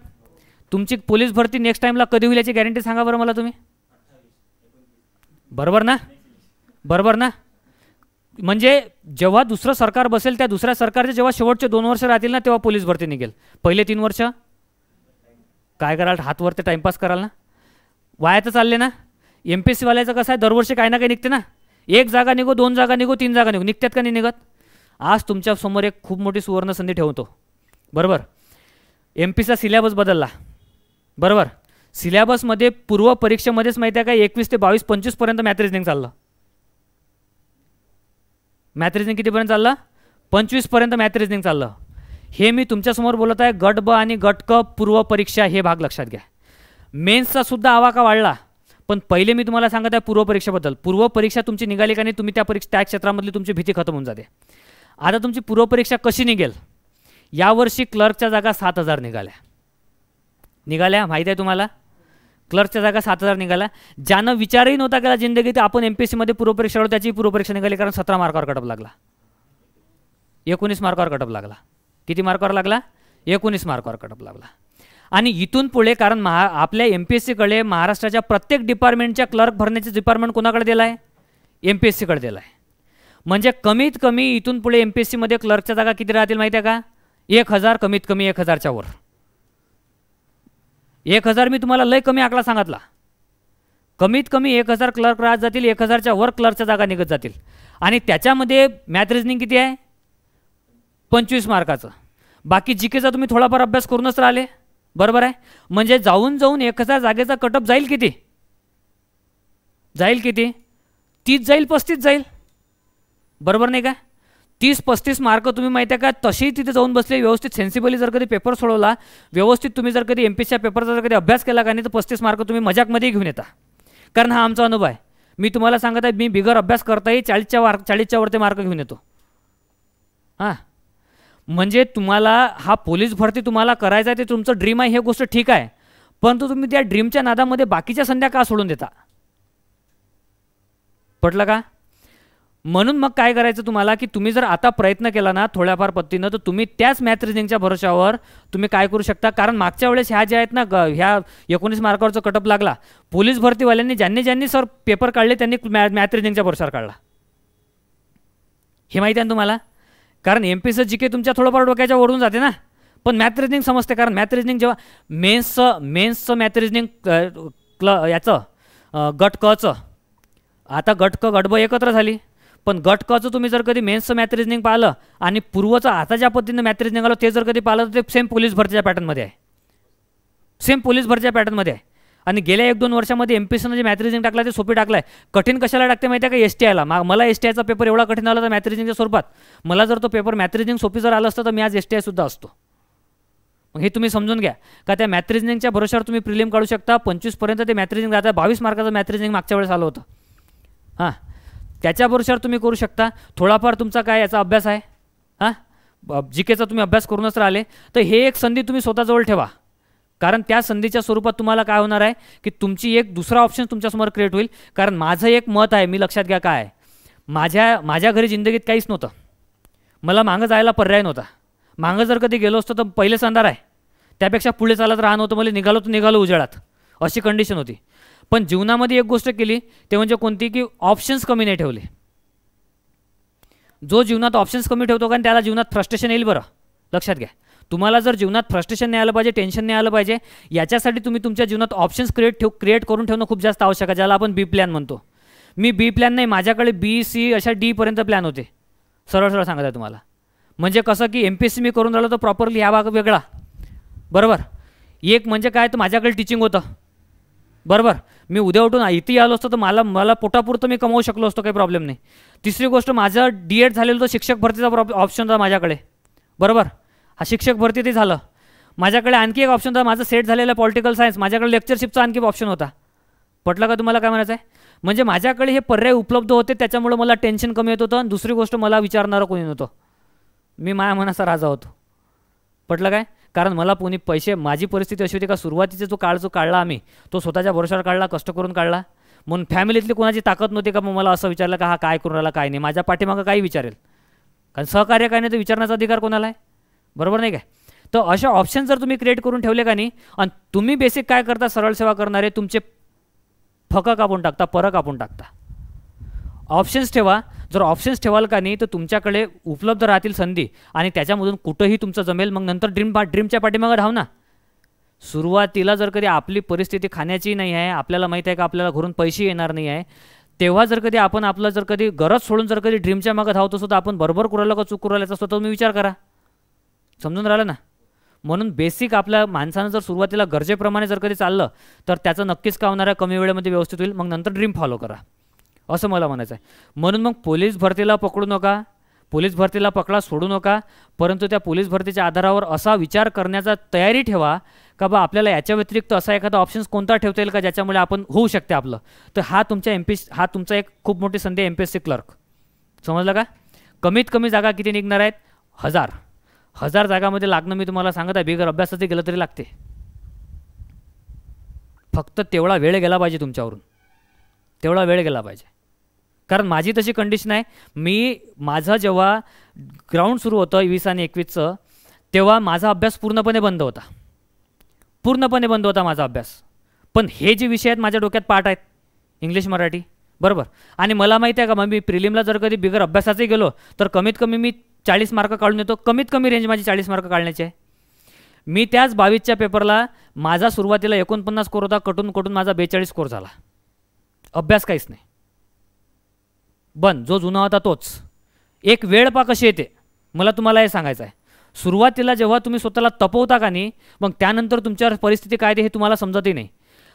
तुमची पोलीस भरती नेक्स्ट टाईमला कधी होईल याची गॅरंटी सांगा बरं मला तुम्ही. बरोबर ना? बरोबर ना? म्हणजे जेव्हा दुसरं सरकार बसेल त्या दुसऱ्या सरकारचे जेव्हा शेवटचे 2 वर्ष राहतील ना तेव्हा पोलीस भरती निघेल. पहिले 3 वर्ष काय कराल? हातवरती टाईमपास कराल ना, वाया तर चालले ना. MPSC वाल्याचं कसं आहे दरवर्षी काही ना काही निघते ना. 1 जागा निघो, 2 जागा निघो, 3 जागा निघो, निघतात का नाही निघत? आज तुमच्या समोर एक खूप मोठी सुवर्ण संधी ठेवतो बरोबर. MPचा सिलेबस बदलला बरोबर. सिलेबसमध्ये पूर्व परीक्षेमध्येच माहिती आहे का 21 ते 22 25पर्यंत मॅथ रिजनिंग चाललं. मॅथ रिजनिंग कितीपर्यंत चाललं? 25पर्यंत मॅथ रिजनिंग चाललं. हे मी तुमच्यासमोर बोलत आहे. गट ब आणि गट क पूर्व परीक्षा हे भाग लक्षात घ्या. मेन्सचा सुद्धा आवाका वाढला, पण पहिले मी तुम्हाला सांगत आहे पूर्व परीक्षेबद्दल. पूर्व परीक्षा तुमची निघाली का नाही, तुम्ही त्या क्षेत्रामधली तुमची भीती खतम होऊन जाते. आता तुमची पूर्व परीक्षा कशी निघेल? यावर्षी क्लर्कच्या जागा 7000 निघाल्या माहिती आहे तुम्हाला. क्लर्कच्या जागा 7000 निघाल्या. ज्यानं विचारही नव्हता केला जिंदगीत आपण MPSCमध्ये पूर्वपरीक्षा करू, त्याची पूर्वपरीक्षा निघाली, कारण 17 मार्कावर कटअप लागला. 19 मार्कावर कटअप लागला. किती मार्कावर लागला? 19 मार्कावर कटअप लागला. आणि इथून पुढे कारण आपल्या MPSCकडे महाराष्ट्राच्या प्रत्येक डिपार्टमेंटच्या क्लर्क भरण्याचे डिपार्टमेंट कोणाकडे दिला आहे? MPSCकडे दिला आहे. म्हणजे कमीत कमी इथून पुढे MPSCमध्ये क्लर्कच्या जागा किती राहतील माहिती आहे का? 1000, कमीत कमी 1000च्या वर. 1000 मी तुम्हाला लय कमी आकडा सांगितला. कमीत कमी 1000 क्लर्क राहत जातील, 1000च्या वर क्लर्कच्या जागा निघत जातील. आणि त्याच्यामध्ये मॅथ रिजनिंग किती आहे? 25 मार्काचं. बाकी जीकेचा तुम्ही थोडाफार अभ्यास करूनच राहिले. बरोबर आहे. म्हणजे जाऊन 1000 जागेचा कटअप जाईल किती? 30 जाईल, 35 जाईल. बरोबर नाही का? 30-35 मार्क तुम्ही माहिती आहे का तशी तिथे जाऊन बसले. व्यवस्थित सेन्सिबली जर कधी पेपर सोडवला, व्यवस्थित तुम्ही जर कधी MPSCच्या पेपरचा जर कधी अभ्यास केला का नाही, तर 35 मार्क तुम्ही मजाकमध्ये घेऊन येता. कारण हा आमचा अनुभव आहे. मी तुम्हाला सांगत आहे, मी बिगर अभ्यास करताही 40च्या वरती मार्क घेऊन येतो. हां, म्हणजे तुम्हाला हा पोलीस भरती तुम्हाला करायचा आहे, ते तुमचं ड्रीम आहे, हे गोष्ट ठीक आहे. परंतु तुम्ही त्या ड्रीमच्या नादामध्ये बाकीच्या संध्या का सोडून देता? पटलं का? म्हणून मग काय करायचं तुम्हाला, की तुम्ही जर आता प्रयत्न केला ना थोड्याफार पद्धतीनं, तर तुम्ही त्याच मॅथ रिजनिंगच्या भरोशावर तुम्ही काय करू शकता. कारण मागच्या वेळेस ह्या ज्या आहेत ना, ह्या 19 मार्कावरचा कटअप लागला, पोलीस भरतीवाल्यांनी ज्यांनी सर पेपर काढले त्यांनी मॅथ रिजनिंगच्या भरोशावर काढला. हे माहिती आहे ना तुम्हाला. कारण MPSC GK तुमच्या थोडंफार डोक्याच्या ओढून जाते ना, पण मॅथ रिजनिंग समजते. कारण मॅथ रिजनिंग जेव्हा मेन्सचं मॅथ रिजनिंग याचं गट कचं, आता गट क गट ब एकत्र झाली, पण गट कचं तुम्ही जर कधी मेन्सचं मॅथ रिजनिंग पाहिलं आणि पूर्वचं आता ज्या पद्धतीनं मॅथ रिजनिंग आलं ते जर कधी पाहिलं, तर ते सेम पोलीस भरतीच्या पॅटर्नमध्ये आहे. सेम पोलीस भरतीच्या पॅटर्नमध्ये आहे. आणि गेल्या 1-2 वर्षामध्ये MPSCनं जे मॅथ रिजनिंग टाकलं ते सोपी टाकलं आहे. कठीण कशाला टाकते माहिती आहे का? STIला. मला STIचा पेपर एवढा कठीण आला तर मॅथ रिजनिंगच्या स्वरूपात. मला जर तो पेपर मॅथ रिजनिंग सोपी जर आलं असतं तर मी आज STI सुद्धा असतो. मग हे तुम्ही समजून घ्या का त्या मॅथ रिजनिंगच्या भरोशावर तुम्ही प्रिलिम काढू शकता. 25पर्यंत ते मॅथ रिजनिंग जातं. 22 मार्काचं मॅथ रिजनिंग मागच्या वेळेस आलं होतं. हां, त्याच्या भरोशावर तुम्ही करू शकता. थोडाफार तुमचा काय याचा अभ्यास आहे, हां GKचा तुम्ही अभ्यास करूनच राहिले, तर हे एक संधी तुम्ही स्वतःजवळ ठेवा. कारण त्या संधीच्या स्वरूपात तुम्हाला काय होणार आहे, की तुमची एक दुसरा ऑप्शन तुमच्यासमोर क्रिएट होईल. कारण माझं एक मत आहे, मी लक्षात घ्या काय आहे, माझ्या घरी जिंदगीत काहीच नव्हतं. मला मागं जायला पर्याय नव्हता. मागं जर कधी गेलो असतो तर पहिलेच अंधार आहे, त्यापेक्षा पुढे चालत राहणं होतं. मला निघालो उजेडात, अशी कंडिशन होती. पण जीवनामध्ये एक गोष्ट केली ते म्हणजे कोणती, की ऑप्शन्स कमी नाही ठेवले. जो जीवनात ऑप्शन्स कमी ठेवतो कारण त्याला जीवनात फ्रस्ट्रेशन येईल. बरं लक्षात घ्या, तुम्हाला जर जीवनात फ्रस्ट्रेशन नाही आलं पाहिजे, टेन्शन नाही आलं पाहिजे, याच्यासाठी तुम्ही तुमच्या जीवनात ऑप्शन्स क्रिएट करून ठेवणं खूप जास्त आवश्यक आहे, ज्याला आपण B प्लॅन म्हणतो. मी B प्लॅन नाही, माझ्याकडे B, C अशा D पर्यंत प्लॅन होते. सरळ सांगत आहे तुम्हाला. म्हणजे कसं की MPSC मी करून राहिलो तर प्रॉपरली ह्या भाग वेगळा. बरोबर. एक म्हणजे काय, तर माझ्याकडे टीचिंग होतं. बरोबर. मी उद्या उठून इथे आलो असतो तर मला पोटापुरतं मी कमवू शकलो असतो, काही प्रॉब्लेम नाही. तिसरी गोष्ट, माझं D.Ed झालेलं तर शिक्षक भरतीचा ऑप्शन होता माझ्याकडे. बरोबर. हा शिक्षक भरती ते झालं. माझ्याकडे आणखी एक ऑप्शन होता, माझं सेट झालेलं पॉलिटिकल सायन्स, माझ्याकडे लेक्चरशिपचा आणखी ऑप्शन होता. पटलं का तुम्हाला काय म्हणायचं आहे? म्हणजे माझ्याकडे हे पर्याय उपलब्ध होते, त्याच्यामुळे मला टेन्शन कमी येत होतं. आणि दुसरी गोष्ट, मला विचारणारं कोणी नव्हतं. मी माझ्या मनाचा राजा होतो. पटलं काय? कारण मला कोणी पैसे, माझी परिस्थिती अशी होती का सुरुवातीचा जो काढला आम्ही, तो स्वतःच्या भरोशावर काढला, कष्ट करून काढला. म्हणून फॅमिलीतली कोणाची ताकद नव्हती का मग मला असं विचारलं का हा काय करून राहिला काय नाही. माझ्या पाठीमागं काही विचारेल, कारण सहकार्य काय नाही तर विचारण्याचा अधिकार कोणाला आहे? बरोबर नाही काय? तर अशा ऑप्शन जर तुम्ही क्रिएट करून ठेवले का नाही, आणि तुम्ही बेसिक काय करता, सरळ सेवा करणारे, तुमचे फकं कापून टाकता, परं कापून टाकता. ऑप्शन्स ठेवा. जर ऑप्शन्स ठेवाल का नाही तर तुमच्याकडे उपलब्ध राहतील संधी, आणि त्याच्यामधून कुठंही तुमचं जमेल. मग नंतर ड्रीमच्या पाठीमागं धाव ना. सुरुवातीला जर कधी आपली परिस्थिती खाण्याची नाही आहे, आपल्याला माहीत आहे का आपल्याला घरून पैसे येणार नाही आहे, तेव्हा जर कधी आपण आपलं जर कधी गरज सोडून जर कधी ड्रीमच्या मागं धावतो असतो तर आपण बरोबर कुराला का चूक कुरायला असतो, तर तुम्ही विचार करा. समजून राहिलं ना? म्हणून बेसिक आपल्या माणसानं जर सुरुवातीला गरजेप्रमाणे जर कधी चाललं तर त्याचं नक्कीच काय होणार आहे, कमी वेळेमध्ये व्यवस्थित होईल. मग नंतर ड्रीम फॉलो करा, असं मला म्हणायचं आहे. म्हणून मग पोलीस भरतीला पकडू नका, पोलीस भरतीला पकडा सोडू नका, परंतु त्या पोलीस भरतीच्या आधारावर असा विचार करण्याचा तयारी ठेवा का बा आपल्याला याच्या व्यतिरिक्त असा एखादा ऑप्शन्स कोणता ठेवता येईल का ज्याच्यामुळे आपण होऊ शकते आपलं. तर हा तुमच्या हा तुमचा एक खूप मोठी संधी आहे MPSC क्लर्क. समजलं का? कमीत कमी जागा किती निघणार आहेत? 1000 जागामध्ये लागणं मी तुम्हाला सांगत आहे, बिगर अभ्यासाचे गेलं तरी लागते. फक्त तेवढा वेळ गेला पाहिजे तुमच्यावरून, तेवढा वेळ गेला पाहिजे. कारण माझी तशी कंडिशन आहे, माझं जेव्हा ग्राउंड सुरू होतं 20 आणि 21चं तेव्हा माझा अभ्यास पूर्णपणे बंद होता, पूर्णपणे बंद होता माझा अभ्यास. पण हे जे विषय आहेत माझ्या डोक्यात पाठ आहेत, इंग्लिश मराठी बरोबर. आणि मला माहिती आहे का, मग मी प्रिलिमला जर कधी बिगर अभ्यासाचे गेलो तर कमीत कमी मी 40 मार्क काढून येतो. कमीत कमी रेंज माझी 40 मार्क काढण्याची आहे. मी त्याच 22च्या पेपरला माझा सुरुवातीला 49 स्कोर होता, कटून माझा 42 स्कोर झाला. अभ्यास काहीच नाही, बंद. जो जुना होता तोच. एक वेळ पा कशी येते मला तुम्हाला हे सांगायचं आहे. सुरुवातीला जेव्हा तुम्ही स्वतःला तपवता का नाही, मग त्यानंतर तुमच्यावर परिस्थिती काय ते हे तुम्हाला समजतही नाही.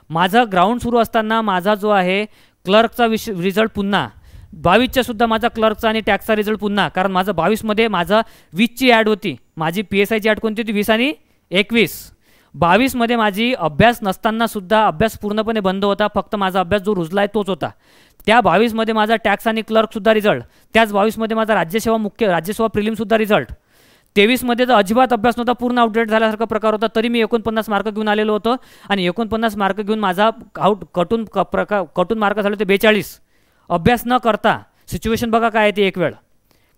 माझा ग्राउंड सुरू असताना माझा जो आहे क्लर्कचा रिझल्ट पुन्हा 22च्या सुद्धा माझा क्लर्कचा आणि टॅक्सचा रिझल्ट पुन्हा, कारण माझं 22मध्ये माझं 20ची ॲड होती, माझी PSIची ॲड कोणती होती 20 आणि 21. 22मध्ये माझी अभ्यास नसताना सुद्धा अभ्यास पूर्णपणे बंद होता, फक्त माझा अभ्यास जो रुजला आहे तोच होता. त्या 22मध्ये माझा टॅक्स आणि क्लर्कसुद्धा रिझल्ट, त्याच 22मध्ये माझा राज्यसेवा प्रिलिमसुद्धा रिझल्ट. 23मध्ये तर अजिबात अभ्यास नव्हता, पूर्ण आउटडेट झाल्यासारखा प्रकार होता, तरी मी 49 मार्क घेऊन आलेलो होतो. आणि 49 मार्क घेऊन माझा कटून मार्क झाले होते 42. अभ्यास न करता सिच्युएशन बघा काय आहे ती एक वेळ,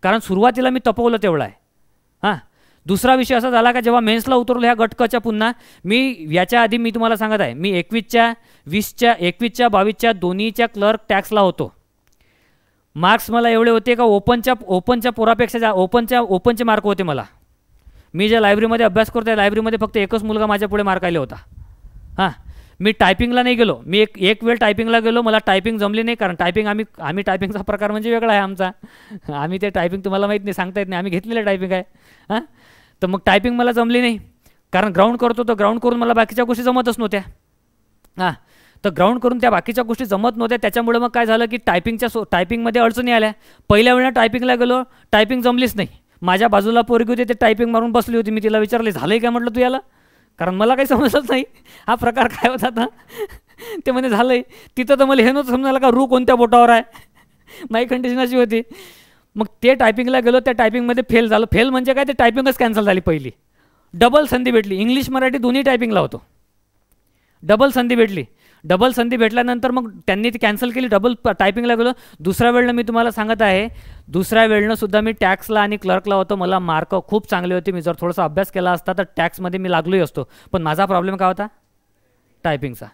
कारण सुरुवातीला मी तपवलं तेवढं आहे. हां, दुसरा विषय असा झाला का जेव्हा मेन्सला उतरलो ह्या गटकच्या पुन्हा, मी याच्या आधी मी तुम्हाला सांगत आहे, मी 21च्या 20च्या 21च्या 22च्या दोन्हीच्या क्लर्क टॅक्सला होतो. मार्क्स मला एवढे होते का ओपनच्या पोरापेक्षा ओपनचे मार्क होते मला. मी ज्या लायब्ररीमध्ये अभ्यास करतो त्या लायब्ररीमध्ये फक्त एकच मुलगा माझ्या पुढे मार्क आले होता. हां, मी टायपिंगला नाही गेलो, मी एक वेळ टायपिंगला गेलो, मला टायपिंग जमली नाही, कारण टायपिंग आम्ही टायपिंगचा प्रकार म्हणजे वेगळा आहे आमचा. आम्ही ते टायपिंग तुम्हाला माहीत नाही, सांगता येत नाही, आम्ही घेतलेलं टायपिंग आहे. हां, तर मग टायपिंग मला जमली नाही, कारण ग्राउंड करतो तर ग्राउंड करून मला बाकीच्या गोष्टी जमतच नव्हत्या. हां, तर ग्राउंड करून त्या बाकीच्या गोष्टी जमत नव्हत्या, त्याच्यामुळे मग काय झालं की टायपिंगमध्ये अडचणी आल्या. पहिल्या वेळेला टायपिंगला गेलो, टायपिंग जमलीच नाही. माझ्या बाजूला पोरगी होती, ते टायपिंग मारून बसली होती. मी तिला विचारले झालंय काय म्हटलं तू याला, कारण मला काही समजलंच नाही हा प्रकार काय होता आता. ते म्हणे झालंय. तिथं तर मला हे नव्हतं समजायला का रू कोणत्या बोटावर आहे, माझी कंडिशन अशी होती. मग ते टायपिंगला गेलो, त्या टायपिंगमध्ये फेल झालं. फेल म्हणजे काय, ते टायपिंगच कॅन्सल झाली पहिली. डबल संधी भेटली, इंग्लिश मराठी दोन्ही टायपिंगला होतो, डबल संधी भेटली. डबल संधी भेटल्यानंतर मग त्यांनी ती कॅन्सल केली, डबल टायपिंगला गेलो. दुसऱ्या वेळेला मी तुम्हाला सांगत आहे, दुसऱ्या वेळेनं सुद्धा मी टॅक्सला आणि क्लर्कला होतो. मला मार्क खूप चांगले होते. मी जर थोडासा अभ्यास केला असता तर टॅक्समध्ये मी लागलोही असतो. पण माझा प्रॉब्लेम काय होता, टायपिंगचा.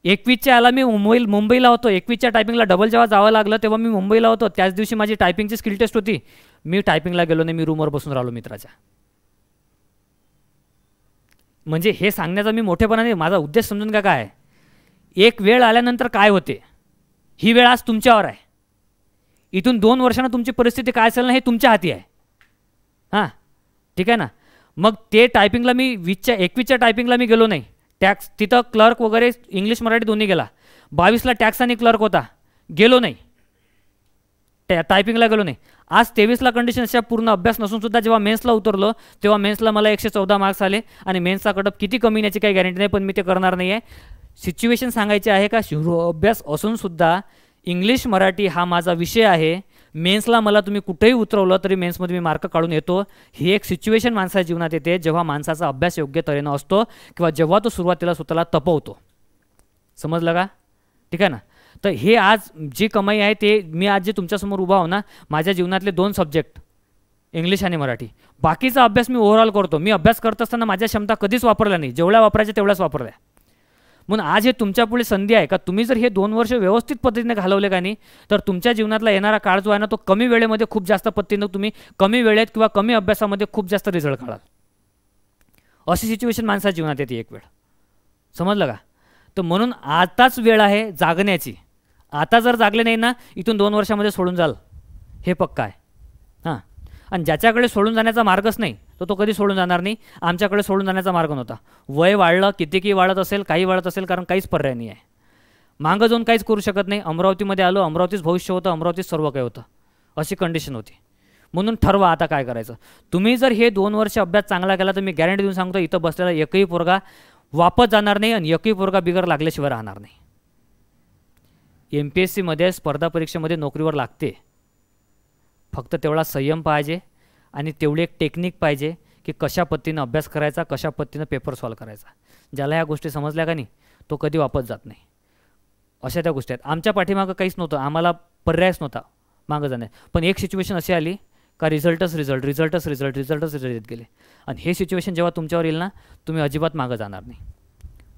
21च्या आला मी मुंबईला होतो. 21च्या टायपिंगला डबल जेव्हा जावं लागलं तेव्हा मी मुंबईला होतो. त्याच दिवशी माझी टायपिंगची स्किल टेस्ट होती. मी टायपिंगला गेलो नाही, मी रूमवर बसून राहिलो मित्राच्या. म्हणजे हे सांगण्याचा मी मोठेपणा नाही, माझा उद्देश समजून का काय आहे. एक वेळ आल्यानंतर काय होते, ही वेळ आज तुमच्यावर आहे. इथून 2 वर्षांना तुमची परिस्थिती काय असेल ना हे तुमच्या हाती आहे. हां, ठीक आहे ना. मग ते टायपिंगला मी 21च्या टायपिंगला मी गेलो नाही. टॅक्स तिथं क्लर्क वगैरे इंग्लिश मराठी दोन्ही गेला. 22ला टॅक्स आणि क्लर्क होता, गेलो नाही, टायपिंगला गेलो नाही. आज 23ला कंडिशन अशा पूर्ण अभ्यास नसून सुद्धा जेव्हा मेन्सला उतरलो तेव्हा मेन्सला मला 114 मार्क्स आले. आणि मेन्सचा कटअप किती कमी येण्याची काही गॅरंटी नाही, पण मी ते करणार नाही आहे. सिच्युएशन सांगायची आहे का, शिरो अभ्यास असूनसुद्धा इंग्लिश मराठी हा माझा विषय आहे. मेन्सला मला तुम्ही कुठेही उतरवलं तरी मेन्समध्ये मी मार्क काढून येतो. ही एक सिच्युएशन माणसाच्या जीवनात येते जेव्हा माणसाचा अभ्यास योग्य तऱ्हेनं असतो किंवा जेव्हा तो सुरुवातीला स्वतःला तपवतो. समजलं का? ठीक आहे ना. तर हे आज जी कमाई आहे ते मी आज जे तुमच्यासमोर उभा हो ना, माझ्या जीवनातले 2 सब्जेक्ट इंग्लिश आणि मराठी. बाकीचा अभ्यास मी ओव्हरऑल करतो. मी अभ्यास करत असताना माझ्या क्षमता कधीच वापरल्या नाही, जेवढ्या वापरायच्या तेवढ्याच वापरल्या. म्हणून आज हे तुमच्यापुढे संधी आहे का, तुम्ही जर हे 2 वर्ष व्यवस्थित पद्धतीने घालवले का नाही तर तुमच्या जीवनातला येणारा काळ जो आहे ना तो कमी वेळेमध्ये खूप जास्त पद्धतीनं तुम्ही कमी वेळेत किंवा कमी अभ्यासामध्ये खूप जास्त रिझल्ट काढाल. अशी सिच्युएशन माणसाच्या जीवनात येते एक वेळ. समजलं का? तर म्हणून आताच वेळ आहे जागण्याची. आता जर जागले नाही ना इथून 2 वर्षामध्ये सोडून जाल, हे पक्का आहे. हां, आणि ज्याच्याकडे सोडून जाण्याचा मार्गच नाही तर तो कधी सोडून जाणार नाही. आमच्याकडे सोडून जाण्याचा मार्ग नव्हता. वय वाढलं, कितीही वाढत असेल, काही वाढत असेल, कारण काहीच पर्याय नाही आहे. मागं जाऊन काहीच करू शकत नाही. अमरावतीमध्ये आलो, अमरावतीच भविष्य होतं, अमरावतीच सर्व काही होतं, अशी कंडिशन होती. म्हणून ठरवा आता काय करायचं. तुम्ही जर हे 2 वर्ष अभ्यास चांगला केला तर मी गॅरंटी देऊन सांगतो, इथं बसलेला एकही पोरगा वापस जाणार नाही आणि एकही पोरगा बिगर लागल्याशिवाय राहणार नाही. MPSCमध्ये स्पर्धा परीक्षेमध्ये नोकरीवर लागते. फक्त तेवढा संयम पाहिजे आणि तेवढी एक टेक्निक पाहिजे की कशा पद्धतीनं अभ्यास करायचा, कशा पद्धतीनं पेपर सॉल्व करायचा. ज्याला ह्या गोष्टी समजल्या का नाही तो कधी वापस जात नाही. अशा त्या गोष्टी आहेत. आमच्या पाठीमागं काहीच नव्हतं, आम्हाला पर्यायच नव्हता मागं जाण्यात. पण एक सिच्युएशन अशी आली का रिझल्टच रिझल्ट गेले. आणि हे सिच्युएशन जेव्हा तुमच्यावर येईल ना, तुम्ही अजिबात मागं जाणार नाही.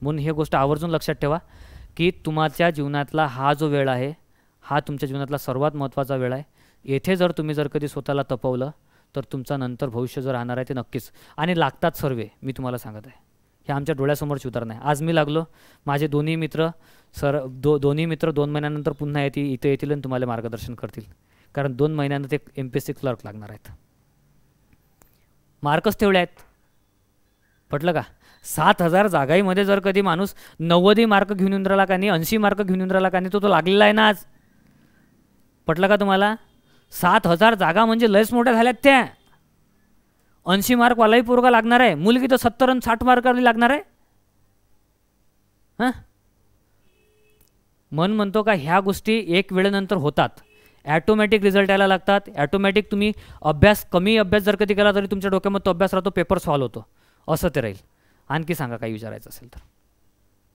म्हणून ही गोष्ट आवर्जून लक्षात ठेवा की तुमच्या जीवनातला हा जो वेळ आहे, हा तुमच्या जीवनातला सर्वात महत्त्वाचा वेळ आहे. येथे जर तुम्ही कधी स्वतःला तपवलं तर तुमचा नंतर भविष्य जर राहणार आहे ते नक्कीच. आणि लागतात सर्वे, मी तुम्हाला सांगत आहे, हे आमच्या डोळ्यासमोरची उदाहरण आहे. आज मी लागलो, माझे दोन्ही मित्र दोन्ही मित्र 2 महिन्यानंतर पुन्हा इथे येतील आणि तुम्हाला मार्गदर्शन करतील. कारण 2 महिन्यानं ते MPSC क्लर्क लागणार आहेत. मार्कच ठेवले आहेत. पटलं का? 7,000 जागाईमध्ये जर कधी माणूस 90 मार्क घेऊन येऊन राहिला का नाही, 80 मार्क घेऊन येऊन राहिला का नाही, तो लागलेला आहे ना आज. पटलं का तुम्हाला? 7,000 जागा म्हणजे लयच मोठ्या झाल्यात त्या. 80 मार्कवालाही पोरगा लागणार आहे, मुलगी तर 70 आणि 60 मार्कावरही लागणार आहे. हां, मन म्हणतो का ह्या गोष्टी एक वेळेनंतर होतात. ॲटोमॅटिक रिझल्ट यायला लागतात. ॲटोमॅटिक तुम्ही कमी अभ्यास जर कधी केला तरी तुमच्या डोक्यामध्ये तो अभ्यास राहतो, पेपर सॉल्व होतो. असं ते राहील. आणखी सांगा काही विचारायचं असेल तर.